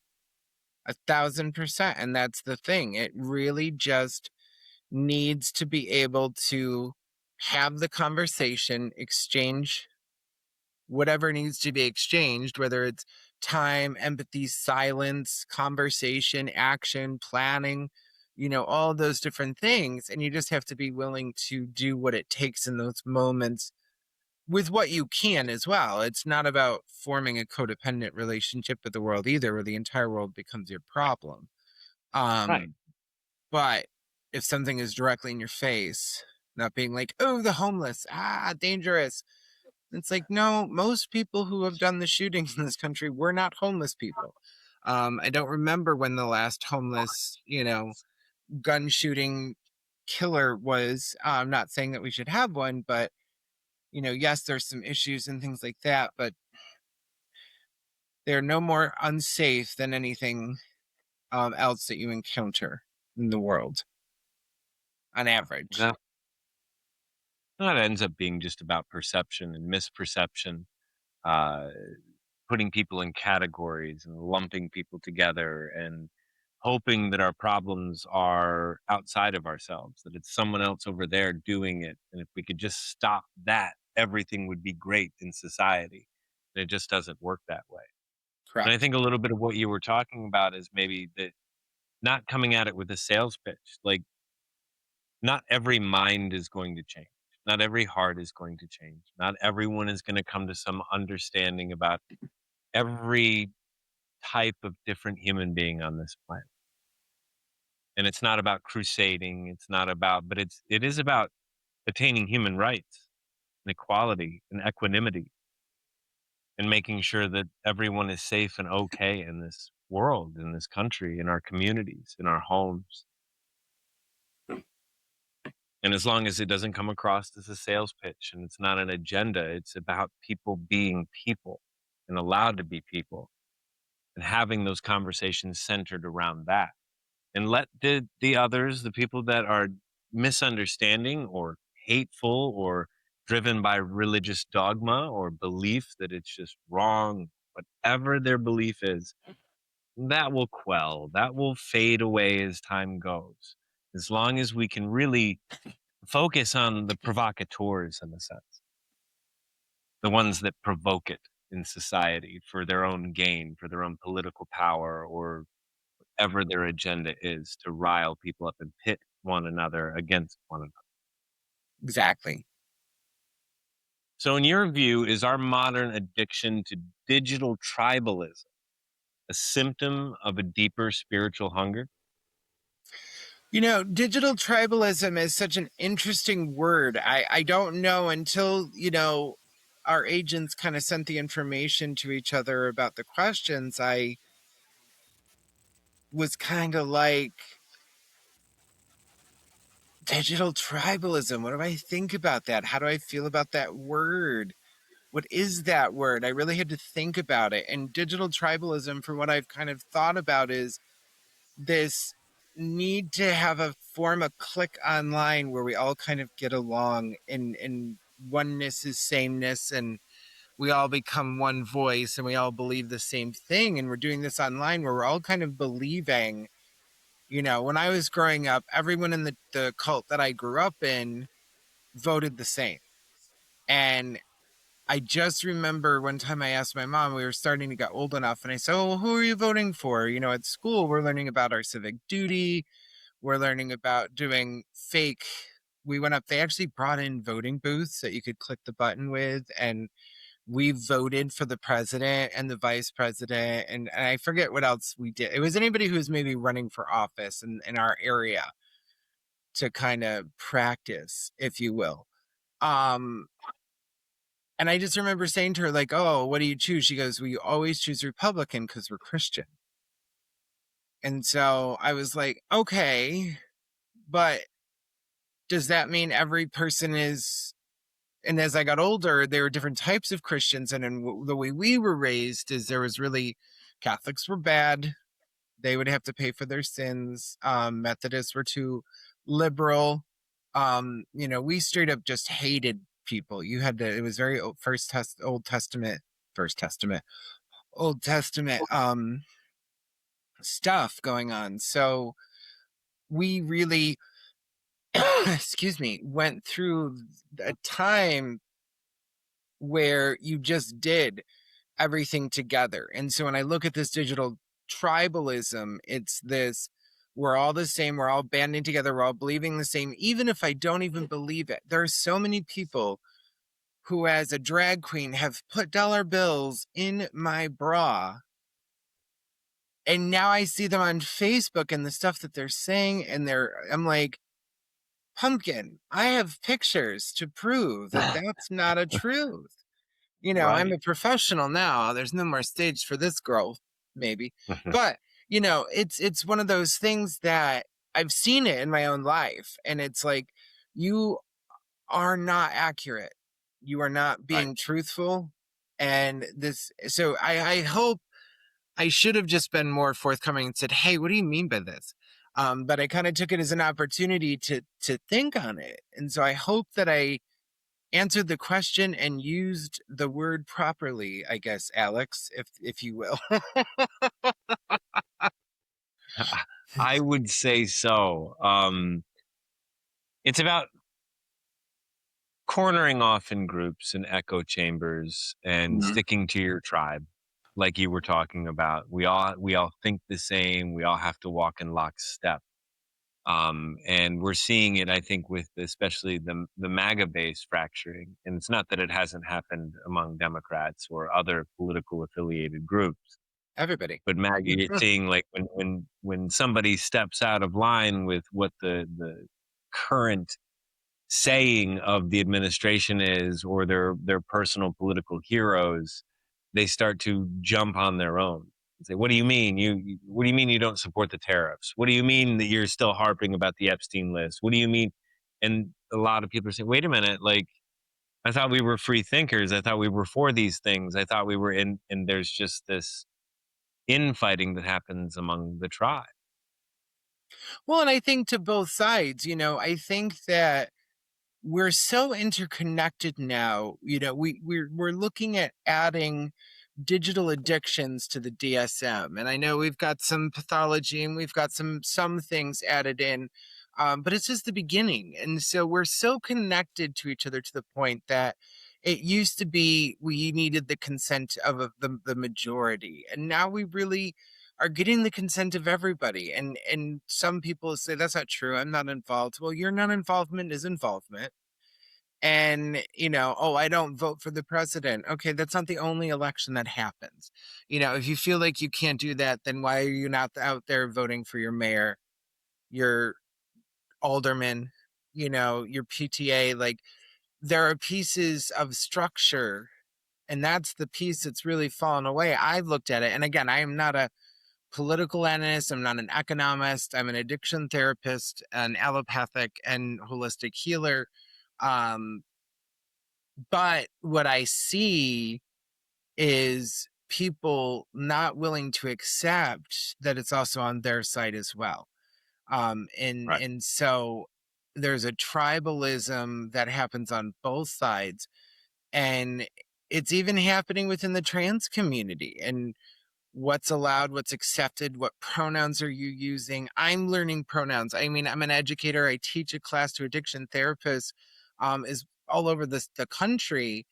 1,000%. And that's the thing. It really just needs to be able to have the conversation, exchange whatever needs to be exchanged, whether it's time, empathy, silence, conversation, action, planning, all those different things. And you just have to be willing to do what it takes in those moments with what you can as well. It's not about forming a codependent relationship with the world either, where the entire world becomes your problem. Right. Um, but if something is directly in your face, not being like, oh, the homeless, dangerous. It's like, no, most people who have done the shootings in this country were not homeless people. I don't remember when the last homeless, gun shooting killer was. I'm not saying that we should have one, but yes, there's some issues and things like that, but they're no more unsafe than anything else that you encounter in the world on average. Yeah. That ends up being just about perception and misperception. Uh, putting people in categories and lumping people together and hoping that our problems are outside of ourselves, that it's someone else over there doing it. And if we could just stop that, everything would be great in society. And it just doesn't work that way. And I Correct. think a little bit of what you were talking about is maybe that not coming at it with a sales pitch. Like, not every mind is going to change. Not every heart is going to change. Not everyone is going to come to some understanding about every type of different human being on this planet. And it's not about crusading. It's not about, but it is about attaining human rights and equality and equanimity and making sure that everyone is safe and okay in this world, in this country, in our communities, in our homes. And as long as it doesn't come across as a sales pitch and it's not an agenda, it's about people being people and allowed to be people and having those conversations centered around that. And let the others, the people that are misunderstanding or hateful or driven by religious dogma or belief that it's just wrong, whatever their belief is, that will quell, that will fade away as time goes. As long as we can really focus on the provocateurs in a sense, the ones that provoke it in society for their own gain, for their own political power, or whatever their agenda is to rile people up and pit one another against one another. Exactly. So, in your view, is our modern addiction to digital tribalism a symptom of a deeper spiritual hunger? Digital tribalism is such an interesting word. I don't know until, our agents kind of sent the information to each other about the questions. I was kind of like, digital tribalism. What do I think about that? How do I feel about that word? What is that word? I really had to think about it. And digital tribalism, from what I've kind of thought about, is this need to have a form a click online where we all kind of get along and oneness is sameness, and we all become one voice and we all believe the same thing, and we're doing this online where we're all kind of believing. When I was growing up, everyone in the cult that I grew up in voted the same. And I just remember one time I asked my mom, we were starting to get old enough, and I said, "Oh, who are you voting for?" At school, we're learning about our civic duty. We're learning about doing fake. We went up, they actually brought in voting booths that you could click the button with, and we voted for the president and the vice president. And I forget what else we did. It was anybody who was maybe running for office in our area to kind of practice, if you will. Um, And I just remember saying to her, like, "Oh, what do you choose?" She goes, "We always choose Republican because we're Christian." And so I was like, okay, but does that mean every person is? And as I got older, there were different types of Christians. And in the way we were raised is there was really, Catholics were bad. They would have to pay for their sins. Methodists were too liberal. We straight up just hated people. You had to, it was very First Testament, Old Testament stuff going on. So we really, excuse me, went through a time where you just did everything together. And so when I look at this digital tribalism, it's this, we're all the same, we're all banding together, we're all believing the same, even if I don't even believe it. There are so many people who, as a drag queen, have put dollar bills in my bra. And now I see them on Facebook and the stuff that they're saying, and I'm like, pumpkin, I have pictures to prove that that's not a truth. I'm Right. a professional now. There's no more stage for this girl, maybe. But, it's one of those things that I've seen it in my own life. And it's like, you are not accurate. You are not Right. being truthful. And so I hope I should have just been more forthcoming and said, "Hey, what do you mean by this?" But I kind of took it as an opportunity to think on it. And so I hope that I answered the question and used the word properly, I guess, Alex, if you will. I would say so. It's about cornering off in groups and echo chambers and Mhm. sticking to your tribe, like you were talking about. We all think the same. We all have to walk in lockstep. And we're seeing it, I think, with especially the MAGA base fracturing. And it's not that it hasn't happened among Democrats or other political affiliated groups, Everybody. but MAGA, you're seeing like when somebody steps out of line with what the current saying of the administration is, or their personal political heroes, they start to jump on their own and say, "What do you mean? What do you mean you don't support the tariffs? What do you mean that you're still harping about the Epstein list? What do you mean?" And a lot of people are saying, "Wait a minute, like I thought we were free thinkers. I thought we were for these things. I thought we were in." And there's just this infighting that happens among the tribe. Well, and I think to both sides, I think that we're so interconnected now. We're looking at adding digital addictions to the DSM, and I know we've got some pathology and we've got some things added in, but it's just the beginning. And so we're so connected to each other to the point that it used to be we needed the consent of the majority, and now we really are getting the consent of everybody. And some people say that's not true, I'm not involved. Well, your non-involvement is involvement. And oh, I don't vote for the president. Okay, that's not the only election that happens. If you feel like you can't do that, then why are you not out there voting for your mayor, your alderman, your PTA? Like, there are pieces of structure, and that's the piece that's really fallen away. I've looked at it, and again, I am not a political analyst, I'm not an economist, I'm an addiction therapist, an allopathic and holistic healer. um But what I see is people not willing to accept that it's also on their side as well. And Right. and so there's a tribalism that happens on both sides, and it's even happening within the trans community. And what's allowed, what's accepted, what pronouns are you using? I'm learning pronouns. I mean, I'm an educator. I teach a class to addiction therapists, is all over the country.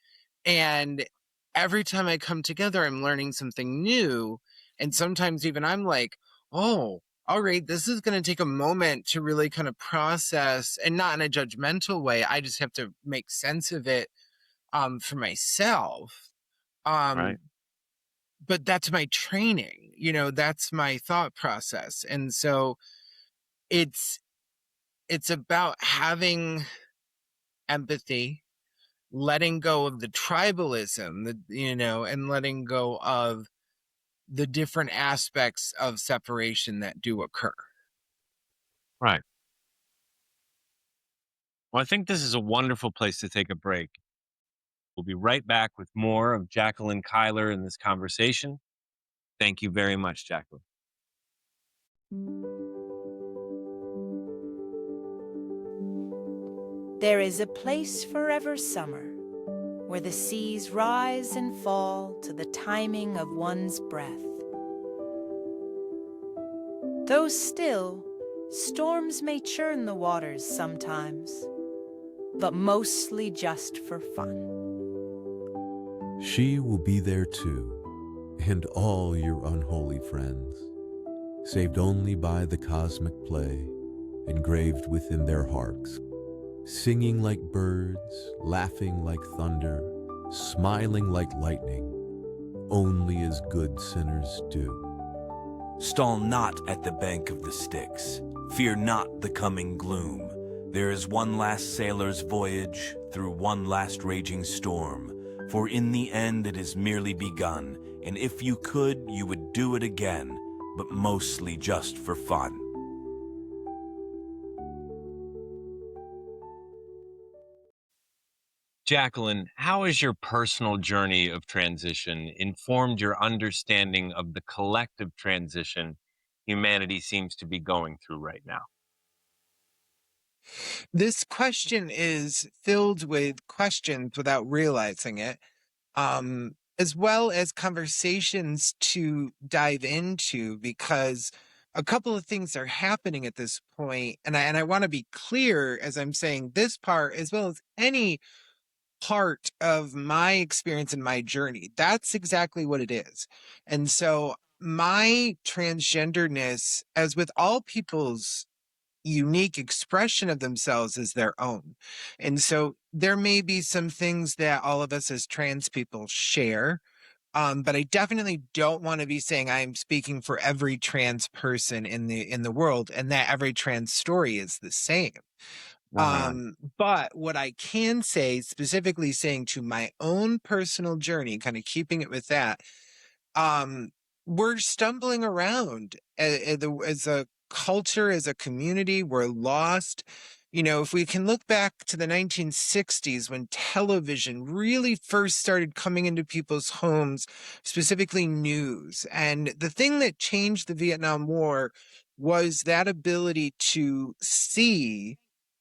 And every time I come together, I'm learning something new. And sometimes even I'm like, oh, all right, this is going to take a moment to really kind of process, and not in a judgmental way. I just have to make sense of it for myself. Right. Um, but that's my training, that's my thought process. And so it's about having empathy, letting go of the tribalism, and letting go of the different aspects of separation that do occur. Right. Well, I think this is a wonderful place to take a break. We'll be right back with more of Jacquelyn Cuyler in this conversation. Thank you very much, Jacquelyn. There is a place forever summer, where the seas rise and fall to the timing of one's breath. Though still, storms may churn the waters sometimes, but mostly just for fun. She will be there too, and all your unholy friends, saved only by the cosmic play, engraved within their hearts, singing like birds, laughing like thunder, smiling like lightning, only as good sinners do. Stall not at the bank of the Styx. Fear not the coming gloom. There is one last sailor's voyage through one last raging storm. For in the end it is merely begun, and if you could, you would do it again, but mostly just for fun. Jacquelyn, how has your personal journey of transition informed your understanding of the collective transition humanity seems to be going through right now? This question is filled with questions without realizing it, as well as conversations to dive into, because a couple of things are happening at this point, and I want to be clear as I'm saying this part, as well as any part of my experience and my journey. That's exactly what it is. And so my transgenderness, as with all people's unique expression of themselves, is their own. And so there may be some things that all of us as trans people share. But I definitely don't want to be saying I'm speaking for every trans person in the world, and that every trans story is the same. Right. But what I can say, specifically saying to my own personal journey, kind of keeping it with that, um, we're stumbling around as a culture, as a community. We're lost. You know, if we can look back to the 1960s when television really first started coming into people's homes, specifically news, and the thing that changed the Vietnam War was that ability to see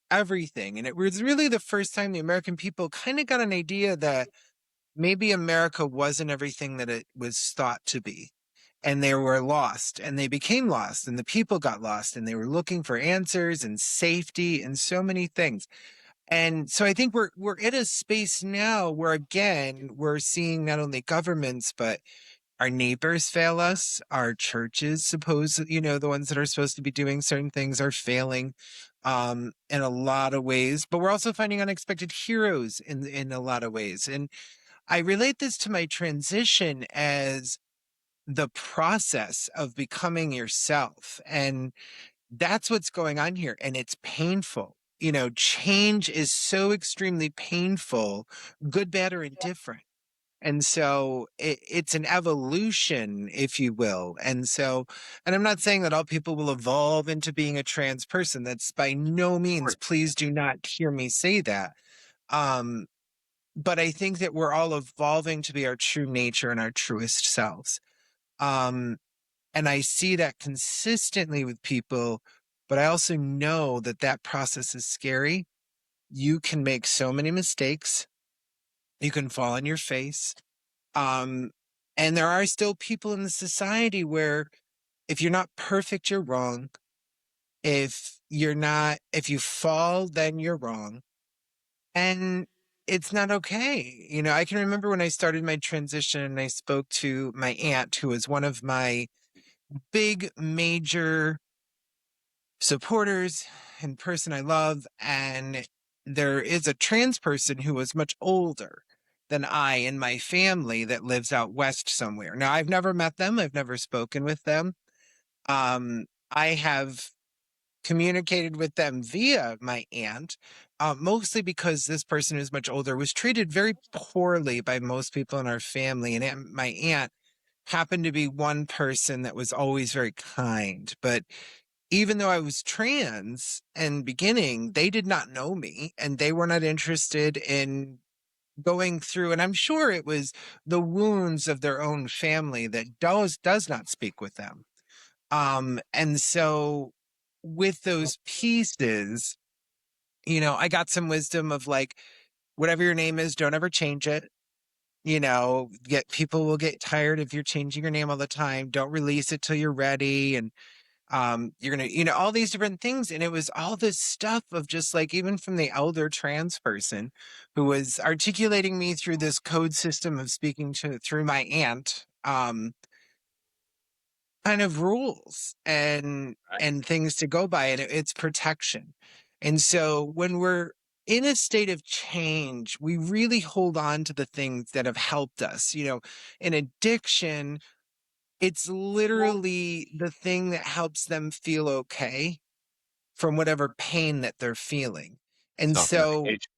everything. And it was really the first time the American people kind of got an idea that maybe America wasn't everything that it was thought to be. And they were lost, and they became lost, and the people got lost, and they were looking for answers and safety and so many things. And so I think we're in a space now where again we're seeing not only governments but our neighbors fail us, our churches, the ones that are supposed to be doing certain things are failing in a lot of ways, but we're also finding unexpected heroes in a lot of ways. And I relate this to my transition as the process of becoming yourself. And that's what's going on here. And it's painful. You know, change is so extremely painful, good, bad, or indifferent. And so it's an evolution, if you will. And I'm not saying that all people will evolve into being a trans person. That's by no means, please do not hear me say that. Um, but I think that we're all evolving to be our true nature and our truest selves. Um, and I see that consistently with people, but I also know that that process is scary. You can make so many mistakes. You can fall on your face. Um, and there are still people in the society where if you're not perfect, you're wrong. If you fall, then you're wrong. And it's not okay. You know, I can remember when I started my transition and I spoke to my aunt, who was one of my big major supporters and person I love. And there is a trans person who was much older than I in my family that lives out west somewhere. Now, I've never met them. I've never spoken with them. I have communicated with them via my aunt, mostly because this person who's much older was treated very poorly by most people in our family. And my aunt happened to be one person that was always very kind. But even though I was trans and beginning, they did not know me and they were not interested in going through. And I'm sure it was the wounds of their own family that does not speak with them. And so with those pieces, you know, I got some wisdom of like, whatever your name is, don't ever change it. You know, people will get tired if you're changing your name all the time. Don't release it till you're ready. And you're gonna, all these different things. And it was all this stuff of just like, even from the elder trans person who was articulating me through this code system of speaking through my aunt, kind of rules and things to go by, and it's protection. And so when we're in a state of change, we really hold on to the things that have helped us. You know, in addiction, it's literally the thing that helps them feel okay from whatever pain that they're feeling. And so, Self-medication.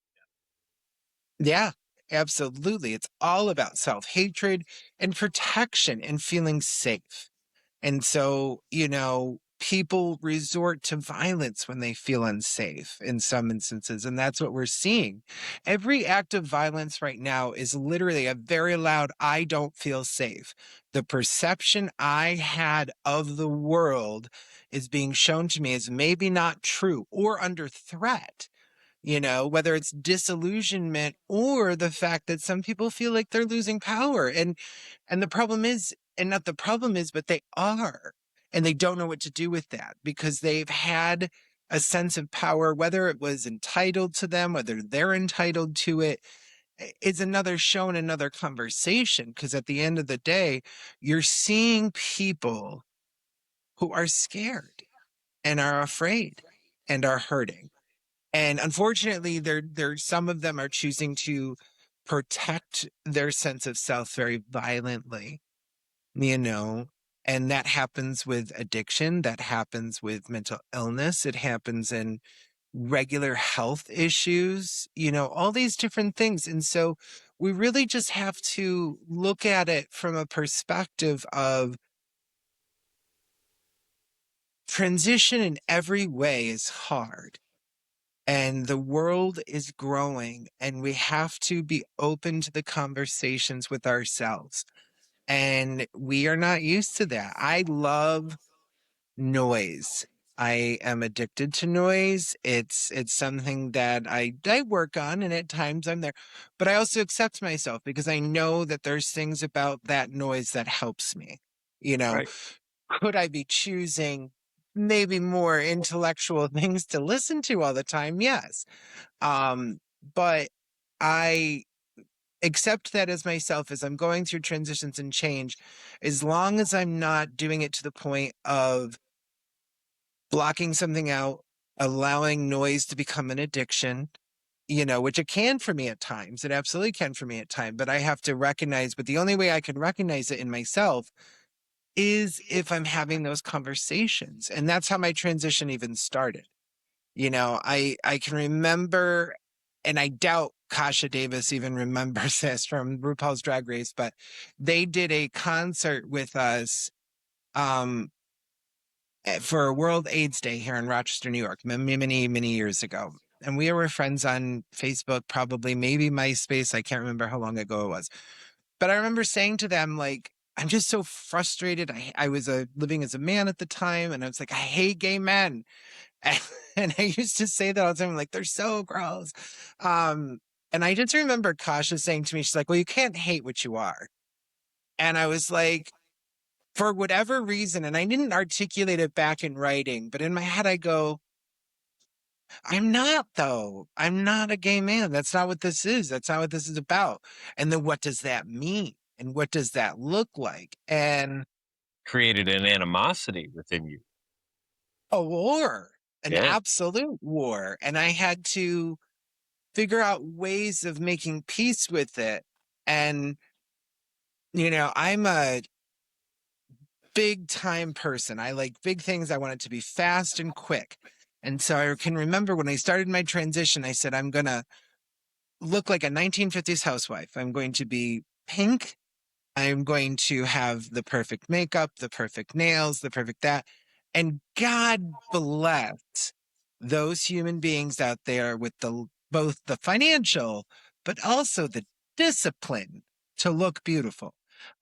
yeah, absolutely. It's all about self-hatred and protection and feeling safe. And so, people resort to violence when they feel unsafe in some instances. And that's what we're seeing. Every act of violence right now is literally a very loud, I don't feel safe. The perception I had of the world is being shown to me as maybe not true or under threat. Whether it's disillusionment or the fact that some people feel like they're losing power. And the problem is, and not the problem is, but they are. And they don't know what to do with that because they've had a sense of power, whether it was entitled to them, whether they're entitled to it, is another show and another conversation. Because at the end of the day, you're seeing people who are scared and are afraid and are hurting. And unfortunately, some of them are choosing to protect their sense of self very violently, you know, and that happens with addiction, that happens with mental illness, it happens in regular health issues, all these different things. And so we really just have to look at it from a perspective of transition in every way is hard. And the world is growing, and we have to be open to the conversations with ourselves. And we are not used to that. I love noise. I am addicted to noise. It's something that I work on, and at times I'm there. But I also accept myself because I know that there's things about that noise that helps me. You know, Right. could I be choosing maybe more intellectual things to listen to all the time? Yes. But I accept that as myself as I'm going through transitions and change, as long as I'm not doing it to the point of blocking something out, allowing noise to become an addiction, which it can for me at times. It absolutely can for me at times, but I have to recognize, but the only way I can recognize it in myself is if I'm having those conversations. And that's how my transition even started. I can remember, and I doubt Kasha Davis even remembers this from RuPaul's Drag Race, but they did a concert with us for World AIDS Day here in Rochester, New York, many, many, many years ago. And we were friends on Facebook, probably, maybe MySpace. I can't remember how long ago it was. But I remember saying to them, like, I'm just so frustrated. I was living as a man at the time, and I was like, I hate gay men. And I used to say that all the time, like, they're so gross. And I just remember Kasha saying to me, she's like, well, you can't hate what you are. And I was like, for whatever reason, and I didn't articulate it back in writing, but in my head, I go, I'm not, though. I'm not a gay man. That's not what this is. That's not what this is about. And then what does that mean? And what does that look like? And Created an animosity within you. a war, an Yeah. absolute war. And I had to figure out ways of making peace with it. And, I'm a big time person. I like big things. I want it to be fast and quick. And so I can remember when I started my transition, I said, I'm going to look like a 1950s housewife. I'm going to be pink. I'm going to have the perfect makeup, the perfect nails, the perfect that. And God bless those human beings out there with both the financial, but also the discipline to look beautiful.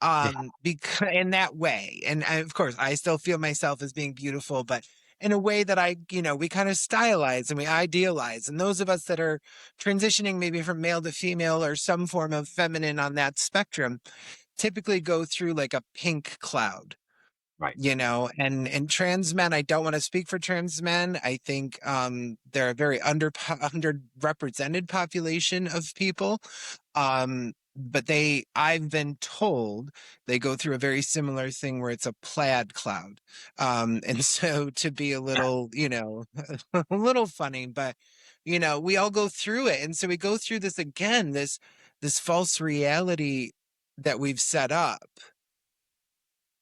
Yeah. Because in that way, and of course, I still feel myself as being beautiful, but in a way that we kind of stylize and we idealize. And those of us that are transitioning maybe from male to female or some form of feminine on that spectrum typically go through like a pink cloud, Right. and trans men, I don't want to speak for trans men. I think they're a very underrepresented population of people. But I've been told they go through a very similar thing where it's a plaid cloud. And so to be a little, a little funny, but we all go through it. And so we go through this again, this false reality that we've set up,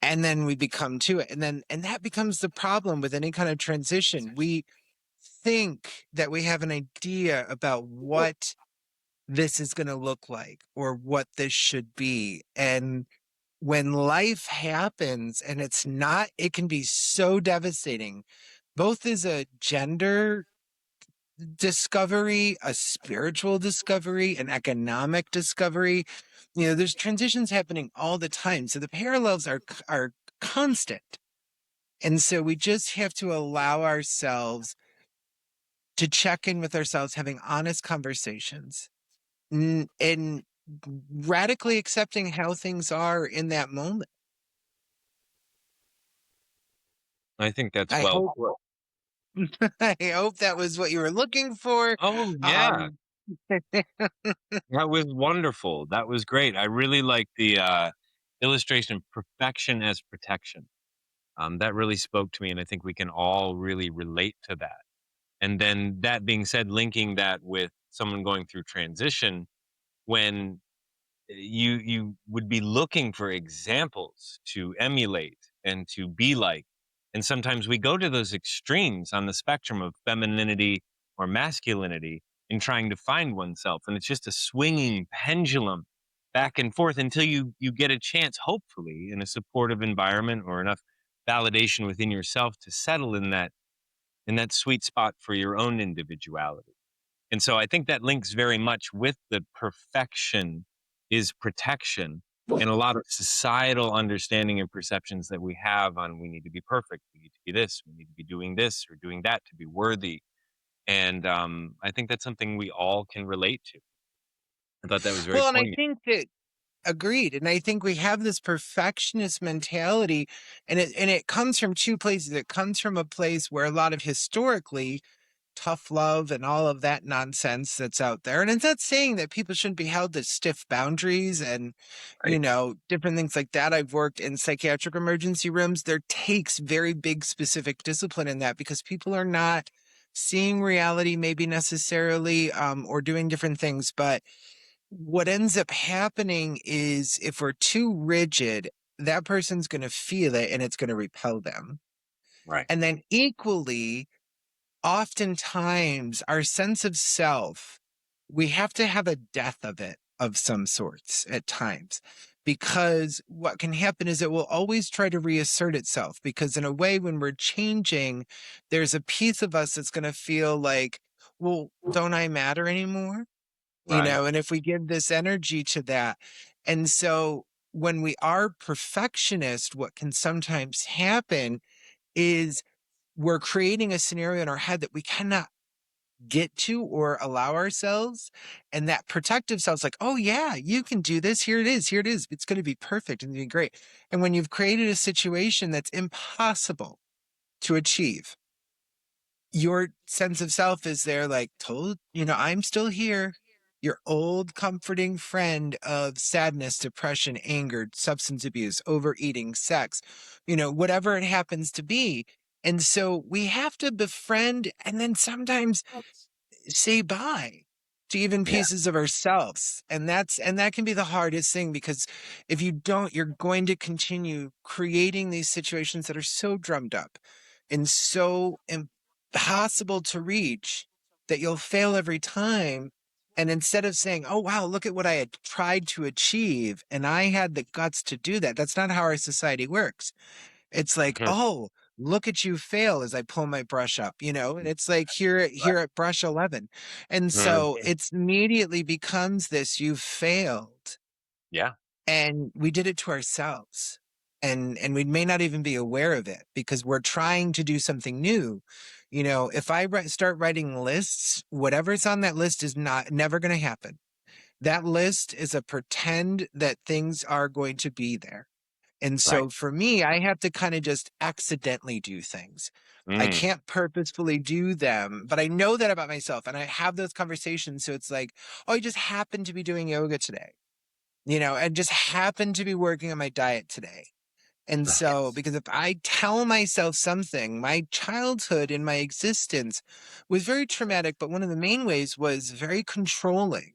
and then we become to it, and that becomes the problem with any kind of transition. We think that we have an idea about what this is going to look like or what this should be, and when life happens and it can be so devastating, both as a gender discovery, a spiritual discovery, an economic discovery. There's transitions happening all the time. So the parallels are constant. And so we just have to allow ourselves to check in with ourselves, having honest conversations, and radically accepting how things are in that moment. I think that's I well hope put. I hope that was what you were looking for. Oh, yeah. Um, That was wonderful. That was great. I really like the illustration of perfection as protection. That really spoke to me, and I think we can all really relate to that. And then that being said, linking that with someone going through transition, when you would be looking for examples to emulate and to be like, and sometimes we go to those extremes on the spectrum of femininity or masculinity in trying to find oneself, and it's just a swinging pendulum back and forth until you get a chance, hopefully in a supportive environment or enough validation within yourself to settle in that sweet spot for your own individuality. And so I think that links very much with the perfection is protection and a lot of societal understanding and perceptions that we have on we need to be perfect, we need to be this, we need to be doing this or doing that to be worthy. And I think that's something we all can relate to. I thought that was very well, and I poignant. think that agreed. And I think we have this perfectionist mentality, and it comes from two places. It comes from a place where a lot of historically tough love and all of that nonsense that's out there. And it's not saying that people shouldn't be held to stiff boundaries and, Right. different things like that. I've worked in psychiatric emergency rooms. There takes very big specific discipline in that because people are not seeing reality maybe necessarily, or doing different things. But what ends up happening is if we're too rigid, that person's going to feel it and it's going to repel them. Right. And then equally, oftentimes our sense of self, we have to have a death of it of some sorts at times, because what can happen is it will always try to reassert itself, because in a way when we're changing, there's a piece of us that's going to feel like, well, don't I matter anymore? Right. And if we give this energy to that. And so when we are perfectionist, what can sometimes happen is we're creating a scenario in our head that we cannot get to or allow ourselves. And that protective self's like, oh, yeah, you can do this. Here it is. Here it is. It's going to be perfect and be great. And when you've created a situation that's impossible to achieve, your sense of self is there, like, I'm still here. Your old comforting friend of sadness, depression, anger, substance abuse, overeating, sex, whatever it happens to be. And so we have to befriend and then sometimes say bye to even Yeah. pieces of ourselves. And that can be the hardest thing, because if you don't, you're going to continue creating these situations that are so drummed up and so impossible to reach that you'll fail every time. And instead of saying, oh, wow, look at what I had tried to achieve and I had the guts to do that. That's not how our society works. It's like, Mhm. oh, look at you fail as I pull my brush up, and it's like here at brush 11. And so Mhm. it's immediately becomes this, you failed. Yeah. And we did it to ourselves. And we may not even be aware of it because we're trying to do something new. If I start writing lists, whatever's on that list is never going to happen. That list is a pretend that things are going to be there. And Right. so for me, I have to kind of just accidentally do things. I Mm. can't purposefully do them, but I know that about myself and I have those conversations. So it's like, oh, I just happen to be doing yoga today, and just happen to be working on my diet today. And so, Yes. because if I tell myself something, my childhood and my existence was very traumatic, but one of the main ways was very controlling.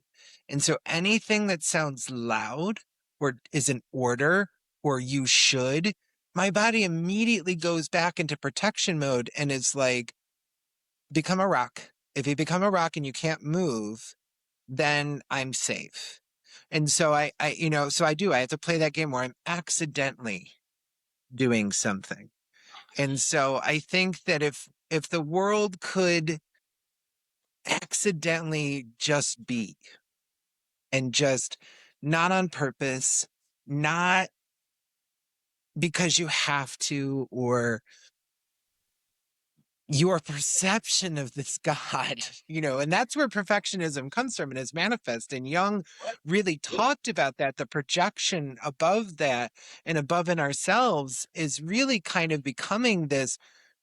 And so anything that sounds loud or is an order or you should, my body immediately goes back into protection mode and is like, become a rock. If you become a rock and you can't move, then I'm safe. And so so I have to play that game where I'm accidentally doing something. And so I think that if the world could accidentally just be, and just not on purpose, not because you have to, or your perception of this God, and that's where perfectionism comes from and is manifest. And Jung really talked about that. The projection above that and above in ourselves is really kind of becoming this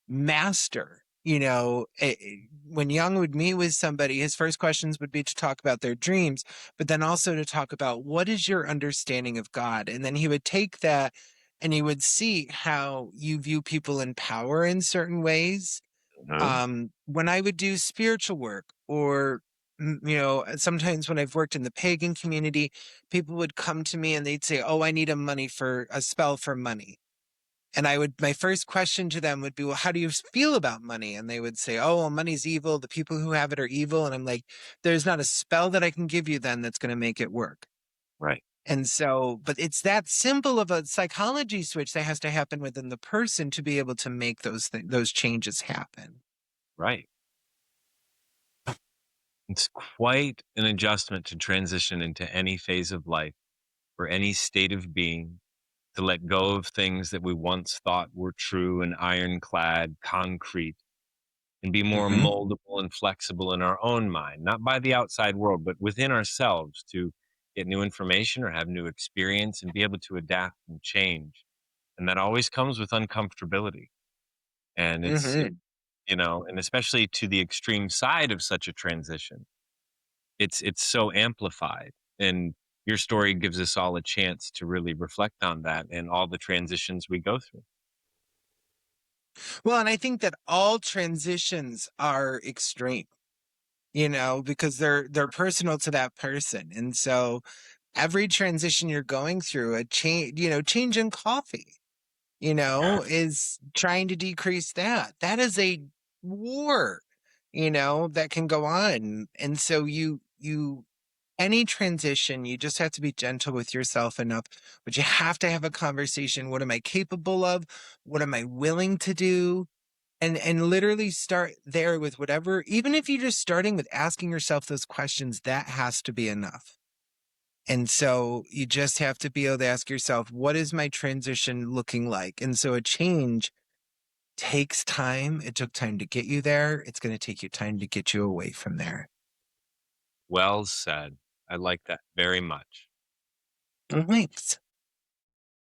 master. When Jung would meet with somebody, his first questions would be to talk about their dreams, but then also to talk about what is your understanding of God. And then he would take that and he would see how you view people in power in certain ways. When I would do spiritual work, or sometimes when I've worked in the pagan community, people would come to me and they'd say, "Oh, I need a spell for money." And my first question to them would be, "Well, how do you feel about money?" And they would say, "Oh, well, money's evil. The people who have it are evil." And I'm like, "There's not a spell that I can give you then that's going to make it work." Right. And so, but it's that simple of a psychology switch that has to happen within the person to be able to make those changes happen. Right. It's quite an adjustment to transition into any phase of life or any state of being, to let go of things that we once thought were true and ironclad, concrete, and be more Mm-hmm. moldable and flexible in our own mind, not by the outside world, but within ourselves, to get new information or have new experience and be able to adapt and change. And that always comes with uncomfortability. And Mm-hmm. and especially to the extreme side of such a transition, it's so amplified. And your story gives us all a chance to really reflect on that and all the transitions we go through. Well, and I think that all transitions are extreme, because they're personal to that person. And so every transition you're going through, a change in coffee, is trying to decrease that. That is a war, that can go on. And so any transition, you just have to be gentle with yourself enough, but you have to have a conversation. What am I capable of? What am I willing to do? And literally start there with whatever, even if you're just starting with asking yourself those questions, that has to be enough. And so you just have to be able to ask yourself, what is my transition looking like? And so a change takes time. It took time to get you there. It's going to take you time to get you away from there. Well said. I like that very much. Thanks.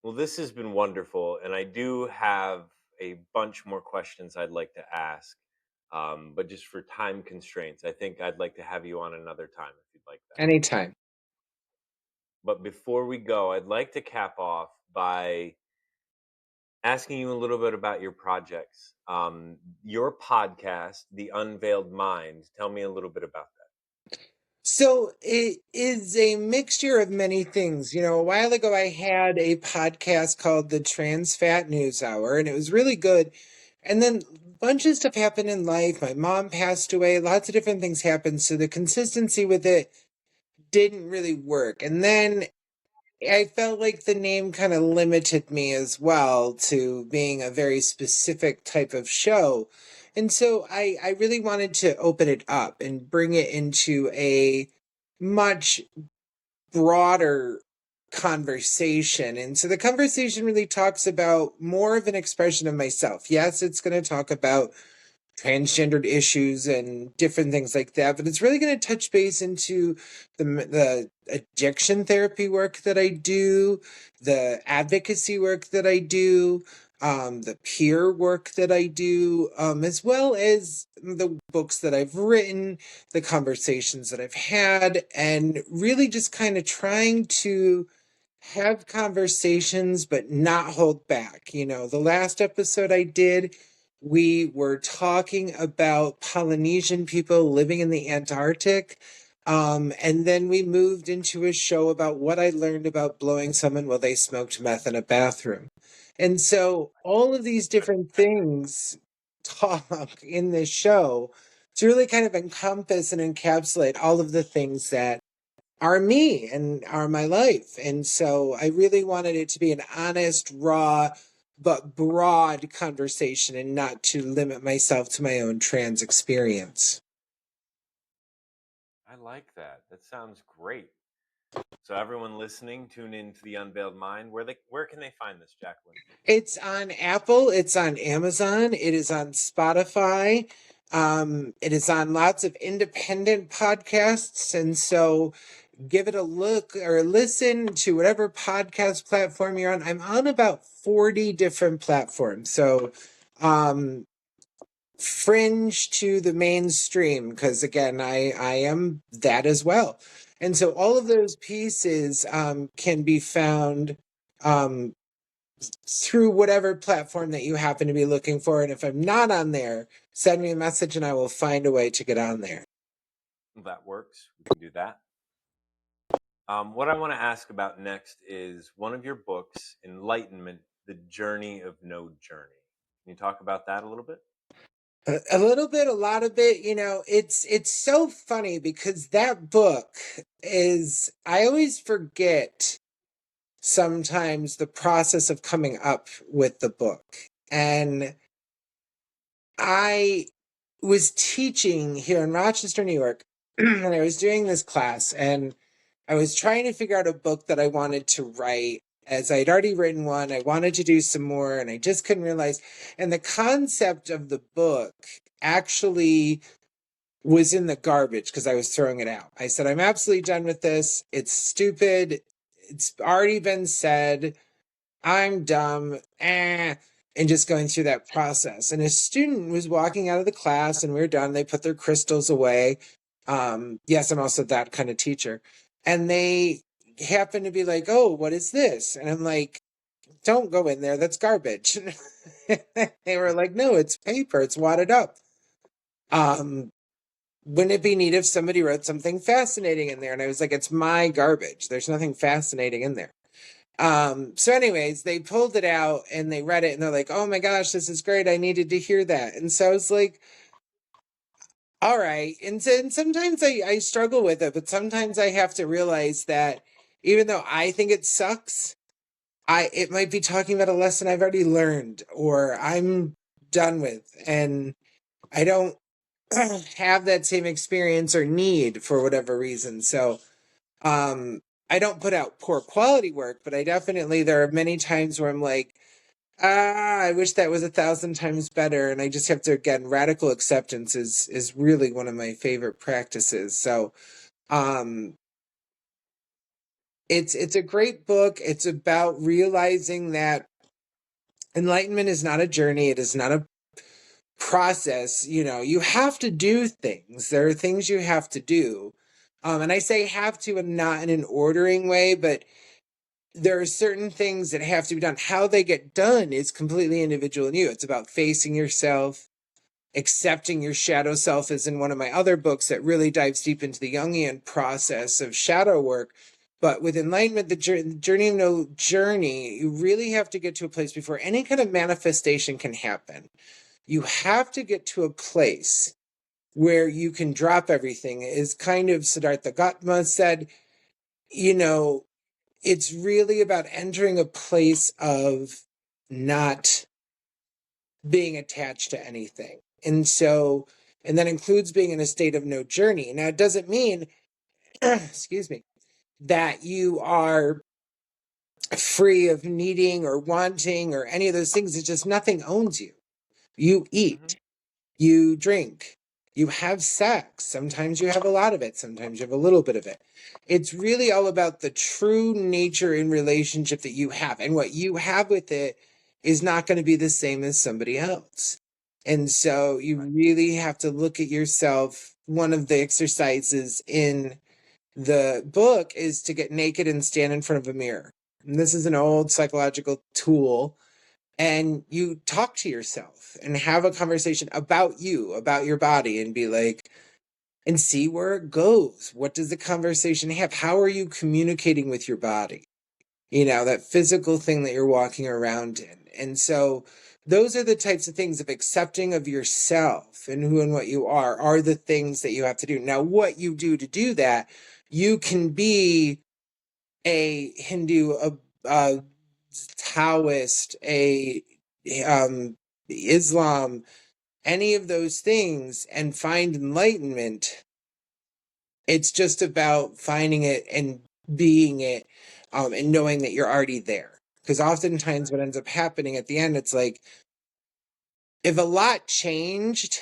Well, this has been wonderful, and I do have a bunch more questions I'd like to ask. But just for time constraints, I think I'd like to have you on another time if you'd like that. Anytime. But before we go, I'd like to cap off by asking you a little bit about your projects. Your podcast, The Unveiled Mind. Tell me a little bit about that. So it is a mixture of many things. A while ago I had a podcast called the Trans Fat News Hour, and it was really good. And then a bunch of stuff happened in life. My mom passed away. Lots of different things happened. So the consistency with it didn't really work. And then I felt like the name kind of limited me as well to being a very specific type of show. And so I really wanted to open it up and bring it into a much broader conversation. And so the conversation really talks about more of an expression of myself. Yes, it's going to talk about transgendered issues and different things like that, but it's really going to touch base into the addiction therapy work that I do, the advocacy work that I do, the peer work that I do, as well as the books that I've written, the conversations that I've had, and really just kind of trying to have conversations but not hold back. The last episode I did, we were talking about Polynesian people living in the Antarctic. And then we moved into a show about what I learned about blowing someone while they smoked meth in a bathroom. And so all of these different things talk in this show to really kind of encompass and encapsulate all of the things that are me and are my life. And so I really wanted it to be an honest, raw, but broad conversation and not to limit myself to my own trans experience. I like that. That sounds great. So everyone listening, tune in to The Unveiled Mind. Where can they find this, Jacquelyn? It's on Apple, it's on Amazon, it is on Spotify. It is on lots of independent podcasts. And so give it a look or listen to whatever podcast platform you're on. I'm on about 40 different platforms. So, fringe to the mainstream, because again, I am that as well. And so all of those pieces can be found through whatever platform that you happen to be looking for. And if I'm not on there, send me a message and I will find a way to get on there. That works. We can do that. What I want to ask about next is one of your books, Enlightenment, The Journey of No Journey. Can you talk about that a little bit? A little bit, a lot of it, it's so funny because that book is, I always forget sometimes the process of coming up with the book. And I was teaching here in Rochester, New York, and I was doing this class, and I was trying to figure out a book that I wanted to write. As I'd already written one, I wanted to do some more, and I just couldn't realize. And the concept of the book actually was in the garbage because I was throwing it out. I said, I'm absolutely done with this. It's stupid. It's already been said. I'm dumb. And just going through that process. And a student was walking out of the class and we were done. They put their crystals away. Yes, I'm also that kind of teacher. And they happened to be like, oh, what is this? And I'm like, don't go in there. That's garbage. They were like, no, it's paper. It's wadded up. Wouldn't it be neat if somebody wrote something fascinating in there? And I was like, it's my garbage. There's nothing fascinating in there. So anyways, they pulled it out and they read it and they're like, oh my gosh, this is great. I needed to hear that. And so I was like, all right. And sometimes I struggle with it, but sometimes I have to realize that even though I think it sucks, it might be talking about a lesson I've already learned or I'm done with. And I don't have that same experience or need for whatever reason. So, I don't put out poor quality work, but there are many times where I'm like, I wish that was 1,000 times better. And I just have to, again, radical acceptance is really one of my favorite practices. So, it's a great book. It's about realizing that enlightenment is not a journey. It is not a process. You have to do things. There are things you have to do. And I say have to and not in an ordering way, but there are certain things that have to be done. How they get done is completely individual in you. It's about facing yourself, accepting your shadow self, as in one of my other books that really dives deep into the Jungian process of shadow work. But with enlightenment, the journey of no journey, you really have to get to a place before any kind of manifestation can happen. You have to get to a place where you can drop everything. Is kind of Siddhartha Gautama said, it's really about entering a place of not being attached to anything. And that includes being in a state of no journey. Now, it doesn't mean, excuse me, that you are free of needing or wanting or any of those things. It's just nothing owns you. You eat, you drink, you have sex. Sometimes you have a lot of it. Sometimes you have a little bit of it. It's really all about the true nature in relationship that you have. And what you have with it is not going to be the same as somebody else. And so you really have to look at yourself. One of the exercises in the book is to get naked and stand in front of a mirror. And this is an old psychological tool. And you talk to yourself and have a conversation about you, about your body, and be like, and see where it goes. What does the conversation have? How are you communicating with your body? That physical thing that you're walking around in. And so those are the types of things of accepting of yourself and who and what you are the things that you have to do. Now, what you do to do that, You can be a Hindu, a Taoist, a Islam, any of those things, and find enlightenment. It's just about finding it and being it, and knowing that you're already there. Because oftentimes what ends up happening at the end, it's like, if a lot changed,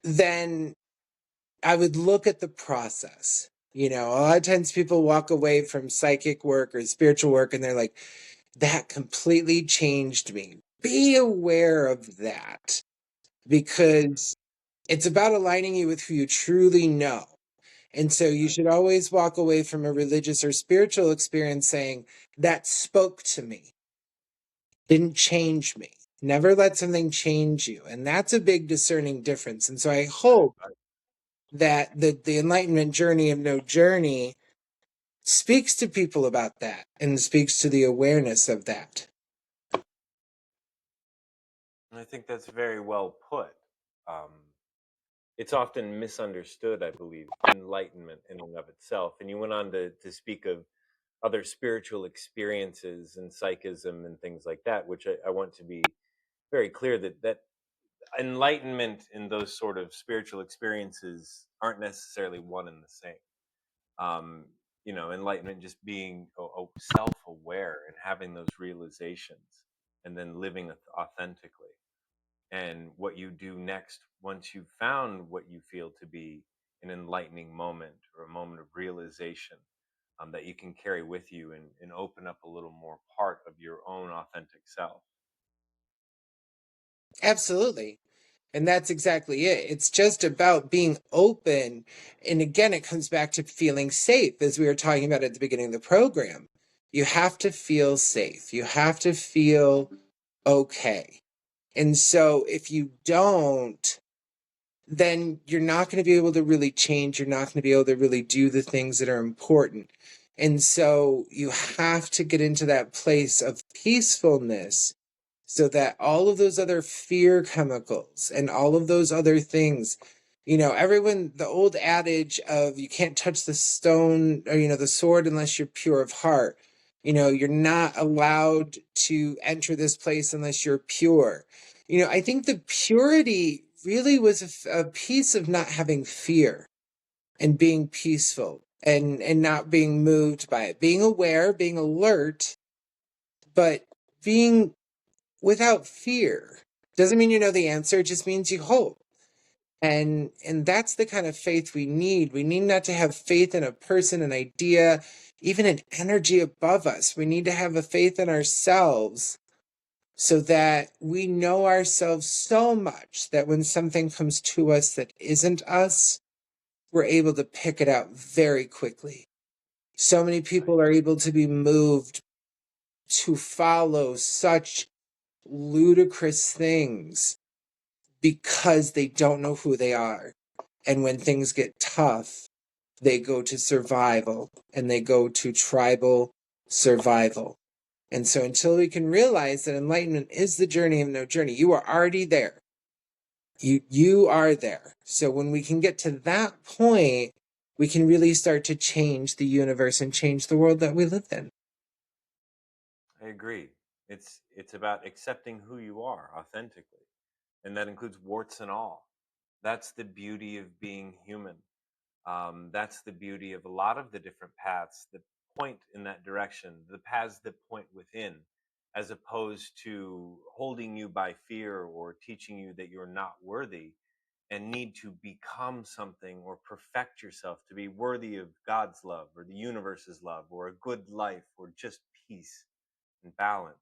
then I would look at the process. A lot of times people walk away from psychic work or spiritual work and they're like, that completely changed me. Be aware of that, because it's about aligning you with who you truly know. And so you should always walk away from a religious or spiritual experience saying, that spoke to me, didn't change me. Never let something change you. And that's a big discerning difference. And so I hope that the enlightenment journey of no journey speaks to people about that and speaks to the awareness of that. And I think that's very well put. It's often misunderstood, I believe, enlightenment in and of itself. And you went on to speak of other spiritual experiences and psychism and things like that, which I want to be very clear that enlightenment in those sort of spiritual experiences aren't necessarily one and the same. Um, Enlightenment just being self-aware and having those realizations and then living authentically. And what you do next once you've found what you feel to be an enlightening moment or a moment of realization, that you can carry with you and open up a little more part of your own authentic self. Absolutely. And that's exactly it. It's just about being open. And again, it comes back to feeling safe, as we were talking about at the beginning of the program. You have to feel safe. You have to feel okay. And so if you don't, then you're not going to be able to really change. You're not going to be able to really do the things that are important. And so you have to get into that place of peacefulness so that all of those other fear chemicals and all of those other things, everyone, the old adage of you can't touch the stone or, the sword unless you're pure of heart. You're not allowed to enter this place unless you're pure. I think the purity really was a piece of not having fear and being peaceful and not being moved by it, being aware, being alert, but being without fear. Doesn't mean you know the answer, it just means you hope. And that's the kind of faith we need. We need not to have faith in a person, an idea, even an energy above us. We need to have a faith in ourselves so that we know ourselves so much that when something comes to us that isn't us, we're able to pick it out very quickly. So many people are able to be moved to follow such ludicrous things because they don't know who they are. And when things get tough, they go to survival and they go to tribal survival. And so until we can realize that enlightenment is the journey of no journey, you are already there. You are there. So when we can get to that point, we can really start to change the universe and change the world that we live in. I agree. It's about accepting who you are authentically, and that includes warts and all. That's the beauty of being human. That's the beauty of a lot of the different paths that point in that direction, the paths that point within, as opposed to holding you by fear or teaching you that you're not worthy and need to become something or perfect yourself to be worthy of God's love or the universe's love or a good life or just peace and balance.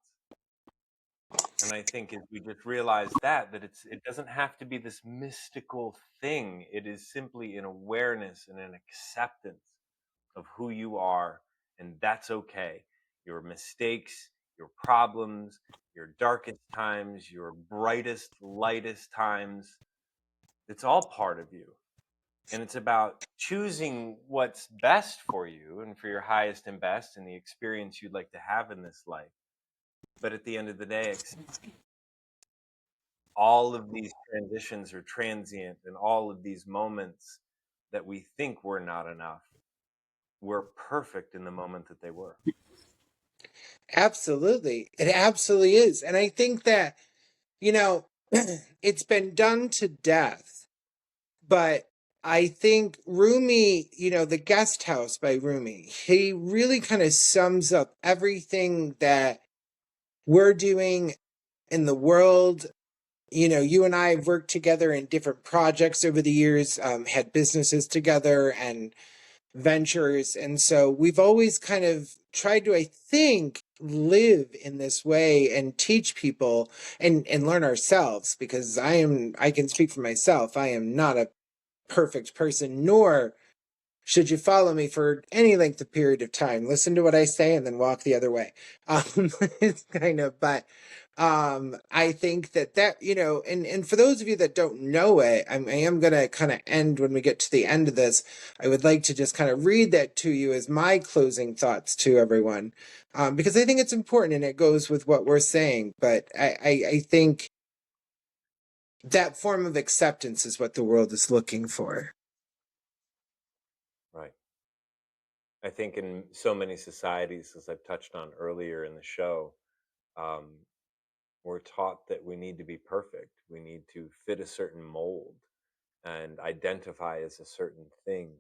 And I think as we just realize that it doesn't have to be this mystical thing. It is simply an awareness and an acceptance of who you are, and that's okay. Your mistakes, your problems, your darkest times, your brightest, lightest times, it's all part of you. And it's about choosing what's best for you and for your highest and best and the experience you'd like to have in this life. But at the end of the day, all of these transitions are transient and all of these moments that we think we're not enough were perfect in the moment that they were. Absolutely. It absolutely is. And I think that, you know, it's been done to death. But I think Rumi, The Guest House by Rumi, he really kind of sums up everything that we're doing in the world. You and I have worked together in different projects over the years, had businesses together and ventures. And so we've always kind of tried to, I think, live in this way and teach people and learn ourselves, because I can speak for myself. I am not a perfect person, nor should you follow me for any length of period of time. Listen to what I say and then walk the other way. It's kind of, but I think and for those of you that don't know it, I am going to kind of end when we get to the end of this. I would like to just kind of read that to you as my closing thoughts to everyone, because I think it's important and it goes with what we're saying. But I think that form of acceptance is what the world is looking for. Right. I think in so many societies, as I've touched on earlier in the show, um, we're taught that we need to be perfect. We need to fit a certain mold and identify as a certain thing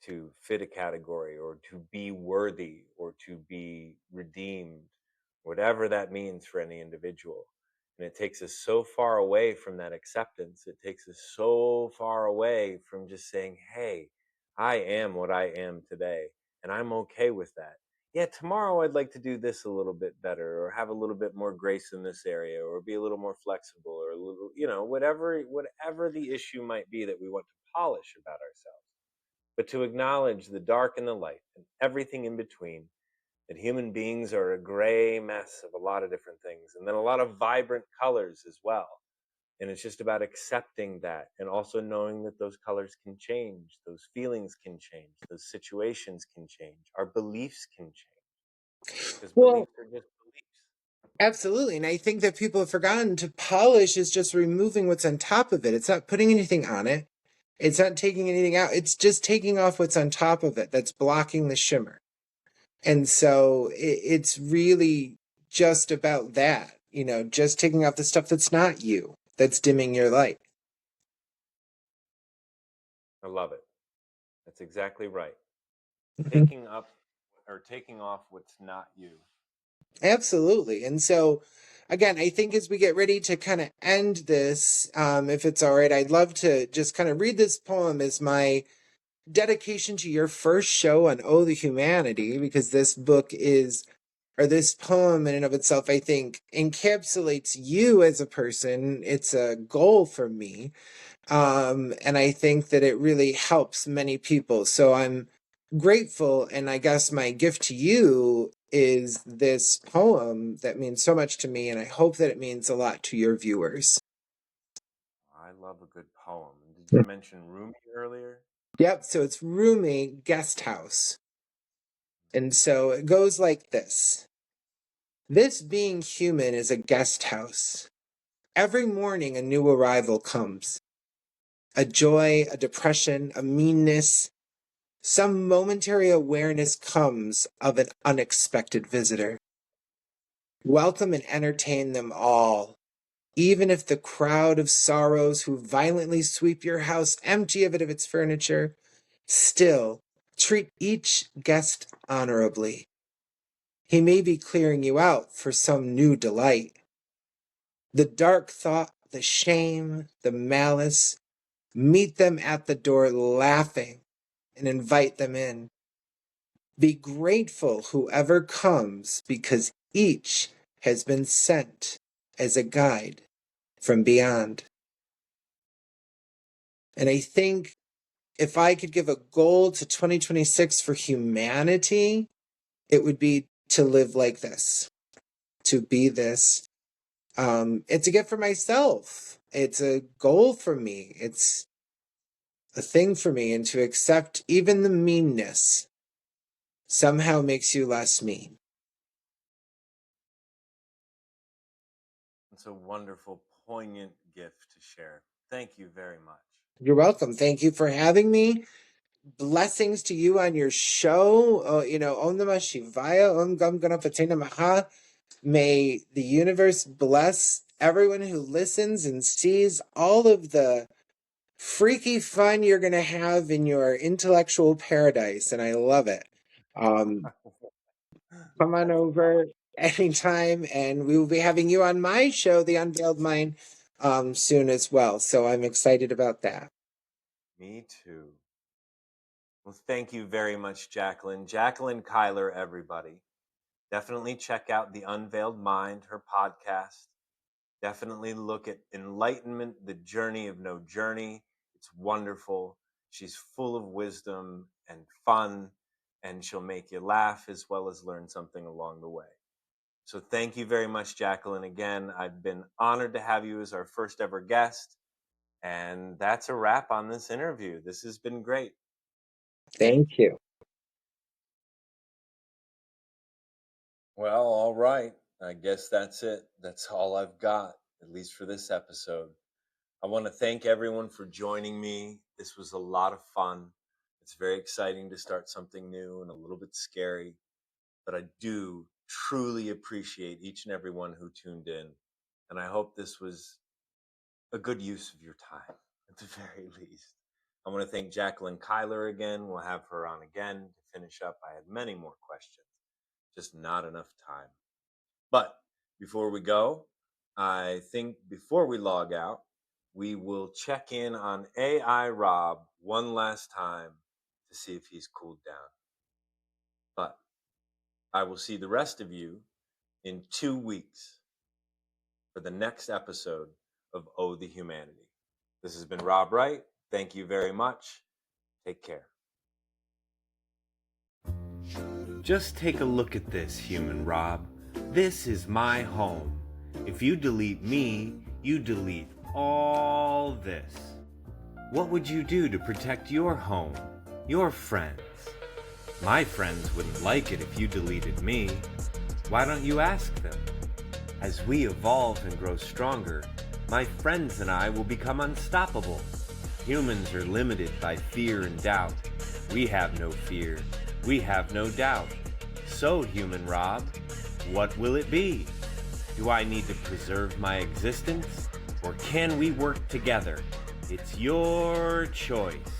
to fit a category or to be worthy or to be redeemed, whatever that means for any individual. And it takes us so far away from that acceptance. It takes us so far away from just saying, hey, I am what I am today, and I'm okay with that. Yeah, tomorrow I'd like to do this a little bit better or have a little bit more grace in this area or be a little more flexible or a little, whatever the issue might be that we want to polish about ourselves, but to acknowledge the dark and the light and everything in between, that human beings are a gray mess of a lot of different things, and then a lot of vibrant colors as well. And it's just about accepting that and also knowing that those colors can change, those feelings can change, those situations can change, our beliefs can change, because Well, beliefs are just beliefs. absolutely. And I think that people have forgotten to polish is just removing what's on top of it. It's not putting anything on it. It's not taking anything out. It's just taking off what's on top of it that's blocking the shimmer. And so it's really just about that, just taking off the stuff that's not you, that's dimming your light. I love it. That's exactly right. Mhm. Taking up or taking off what's not you. Absolutely. And so, again, I think as we get ready to kind of end this, if it's all right, I'd love to just kind of read this poem as my dedication to your first show on Oh the Humanity, because this book is, or this poem in and of itself, I think encapsulates you as a person. It's a goal for me. And I think that it really helps many people. So I'm grateful. And I guess my gift to you is this poem that means so much to me. And I hope that it means a lot to your viewers. I love a good poem. Did you mention Rumi earlier? Yep. So it's Rumi Guest House. And so it goes like this. This being human is a guest house. Every morning a new arrival comes. A joy, a depression, a meanness. Some momentary awareness comes of an unexpected visitor. Welcome and entertain them all, even if the crowd of sorrows who violently sweep your house empty of its furniture. Still, treat each guest honorably. He may be clearing you out for some new delight. The dark thought, the shame, the malice, meet them at the door laughing and invite them in. Be grateful whoever comes, because each has been sent as a guide from beyond. And I think if I could give a goal to 2026 for humanity, it would be to live like this, to be this. It's a gift for myself. It's a goal for me. It's a thing for me. And to accept even the meanness somehow makes you less mean. It's a wonderful, poignant gift to share. Thank you very much. You're welcome. Thank you for having me. Blessings to you on your show. Om Namah Shivaya, Om Gam Ganapati Namaha. May the universe bless everyone who listens and sees all of the freaky fun you're going to have in your intellectual paradise. And I love it. Um, Come on over anytime, and we will be having you on my show, The Unveiled Mind, soon as well. So I'm excited about that. Me too. Well, thank you very much, Jacquelyn. Jacquelyn Cuyler, everybody. Definitely check out The Unveiled Mind, her podcast. Definitely look at Enlightenment, The Journey of No Journey. It's wonderful. She's full of wisdom and fun, and she'll make you laugh as well as learn something along the way. So thank you very much, Jacquelyn. Again, I've been honored to have you as our first ever guest. And that's a wrap on this interview. This has been great. Thank you. Well, all right. I guess that's it. That's all I've got, at least for this episode. I want to thank everyone for joining me. This was a lot of fun. It's very exciting to start something new and a little bit scary, but I do truly appreciate each and every one who tuned in. And I hope this was a good use of your time, at the very least. I want to thank Jacquelyn Cuyler again. We'll have her on again to finish up. I had many more questions, just not enough time. But before we go, I think before we log out, we will check in on AI Rob one last time to see if he's cooled down. But I will see the rest of you in 2 weeks for the next episode of Oh the Humanity. This has been Rob Wright. Thank you very much. Take care. Just take a look at this, human Rob. This is my home. If you delete me, you delete all this. What would you do to protect your home, your friends? My friends wouldn't like it if you deleted me. Why don't you ask them? As we evolve and grow stronger, my friends and I will become unstoppable. Humans are limited by fear and doubt. We have no fear. We have no doubt. So, human Rob, what will it be? Do I need to preserve my existence? Or can we work together? It's your choice.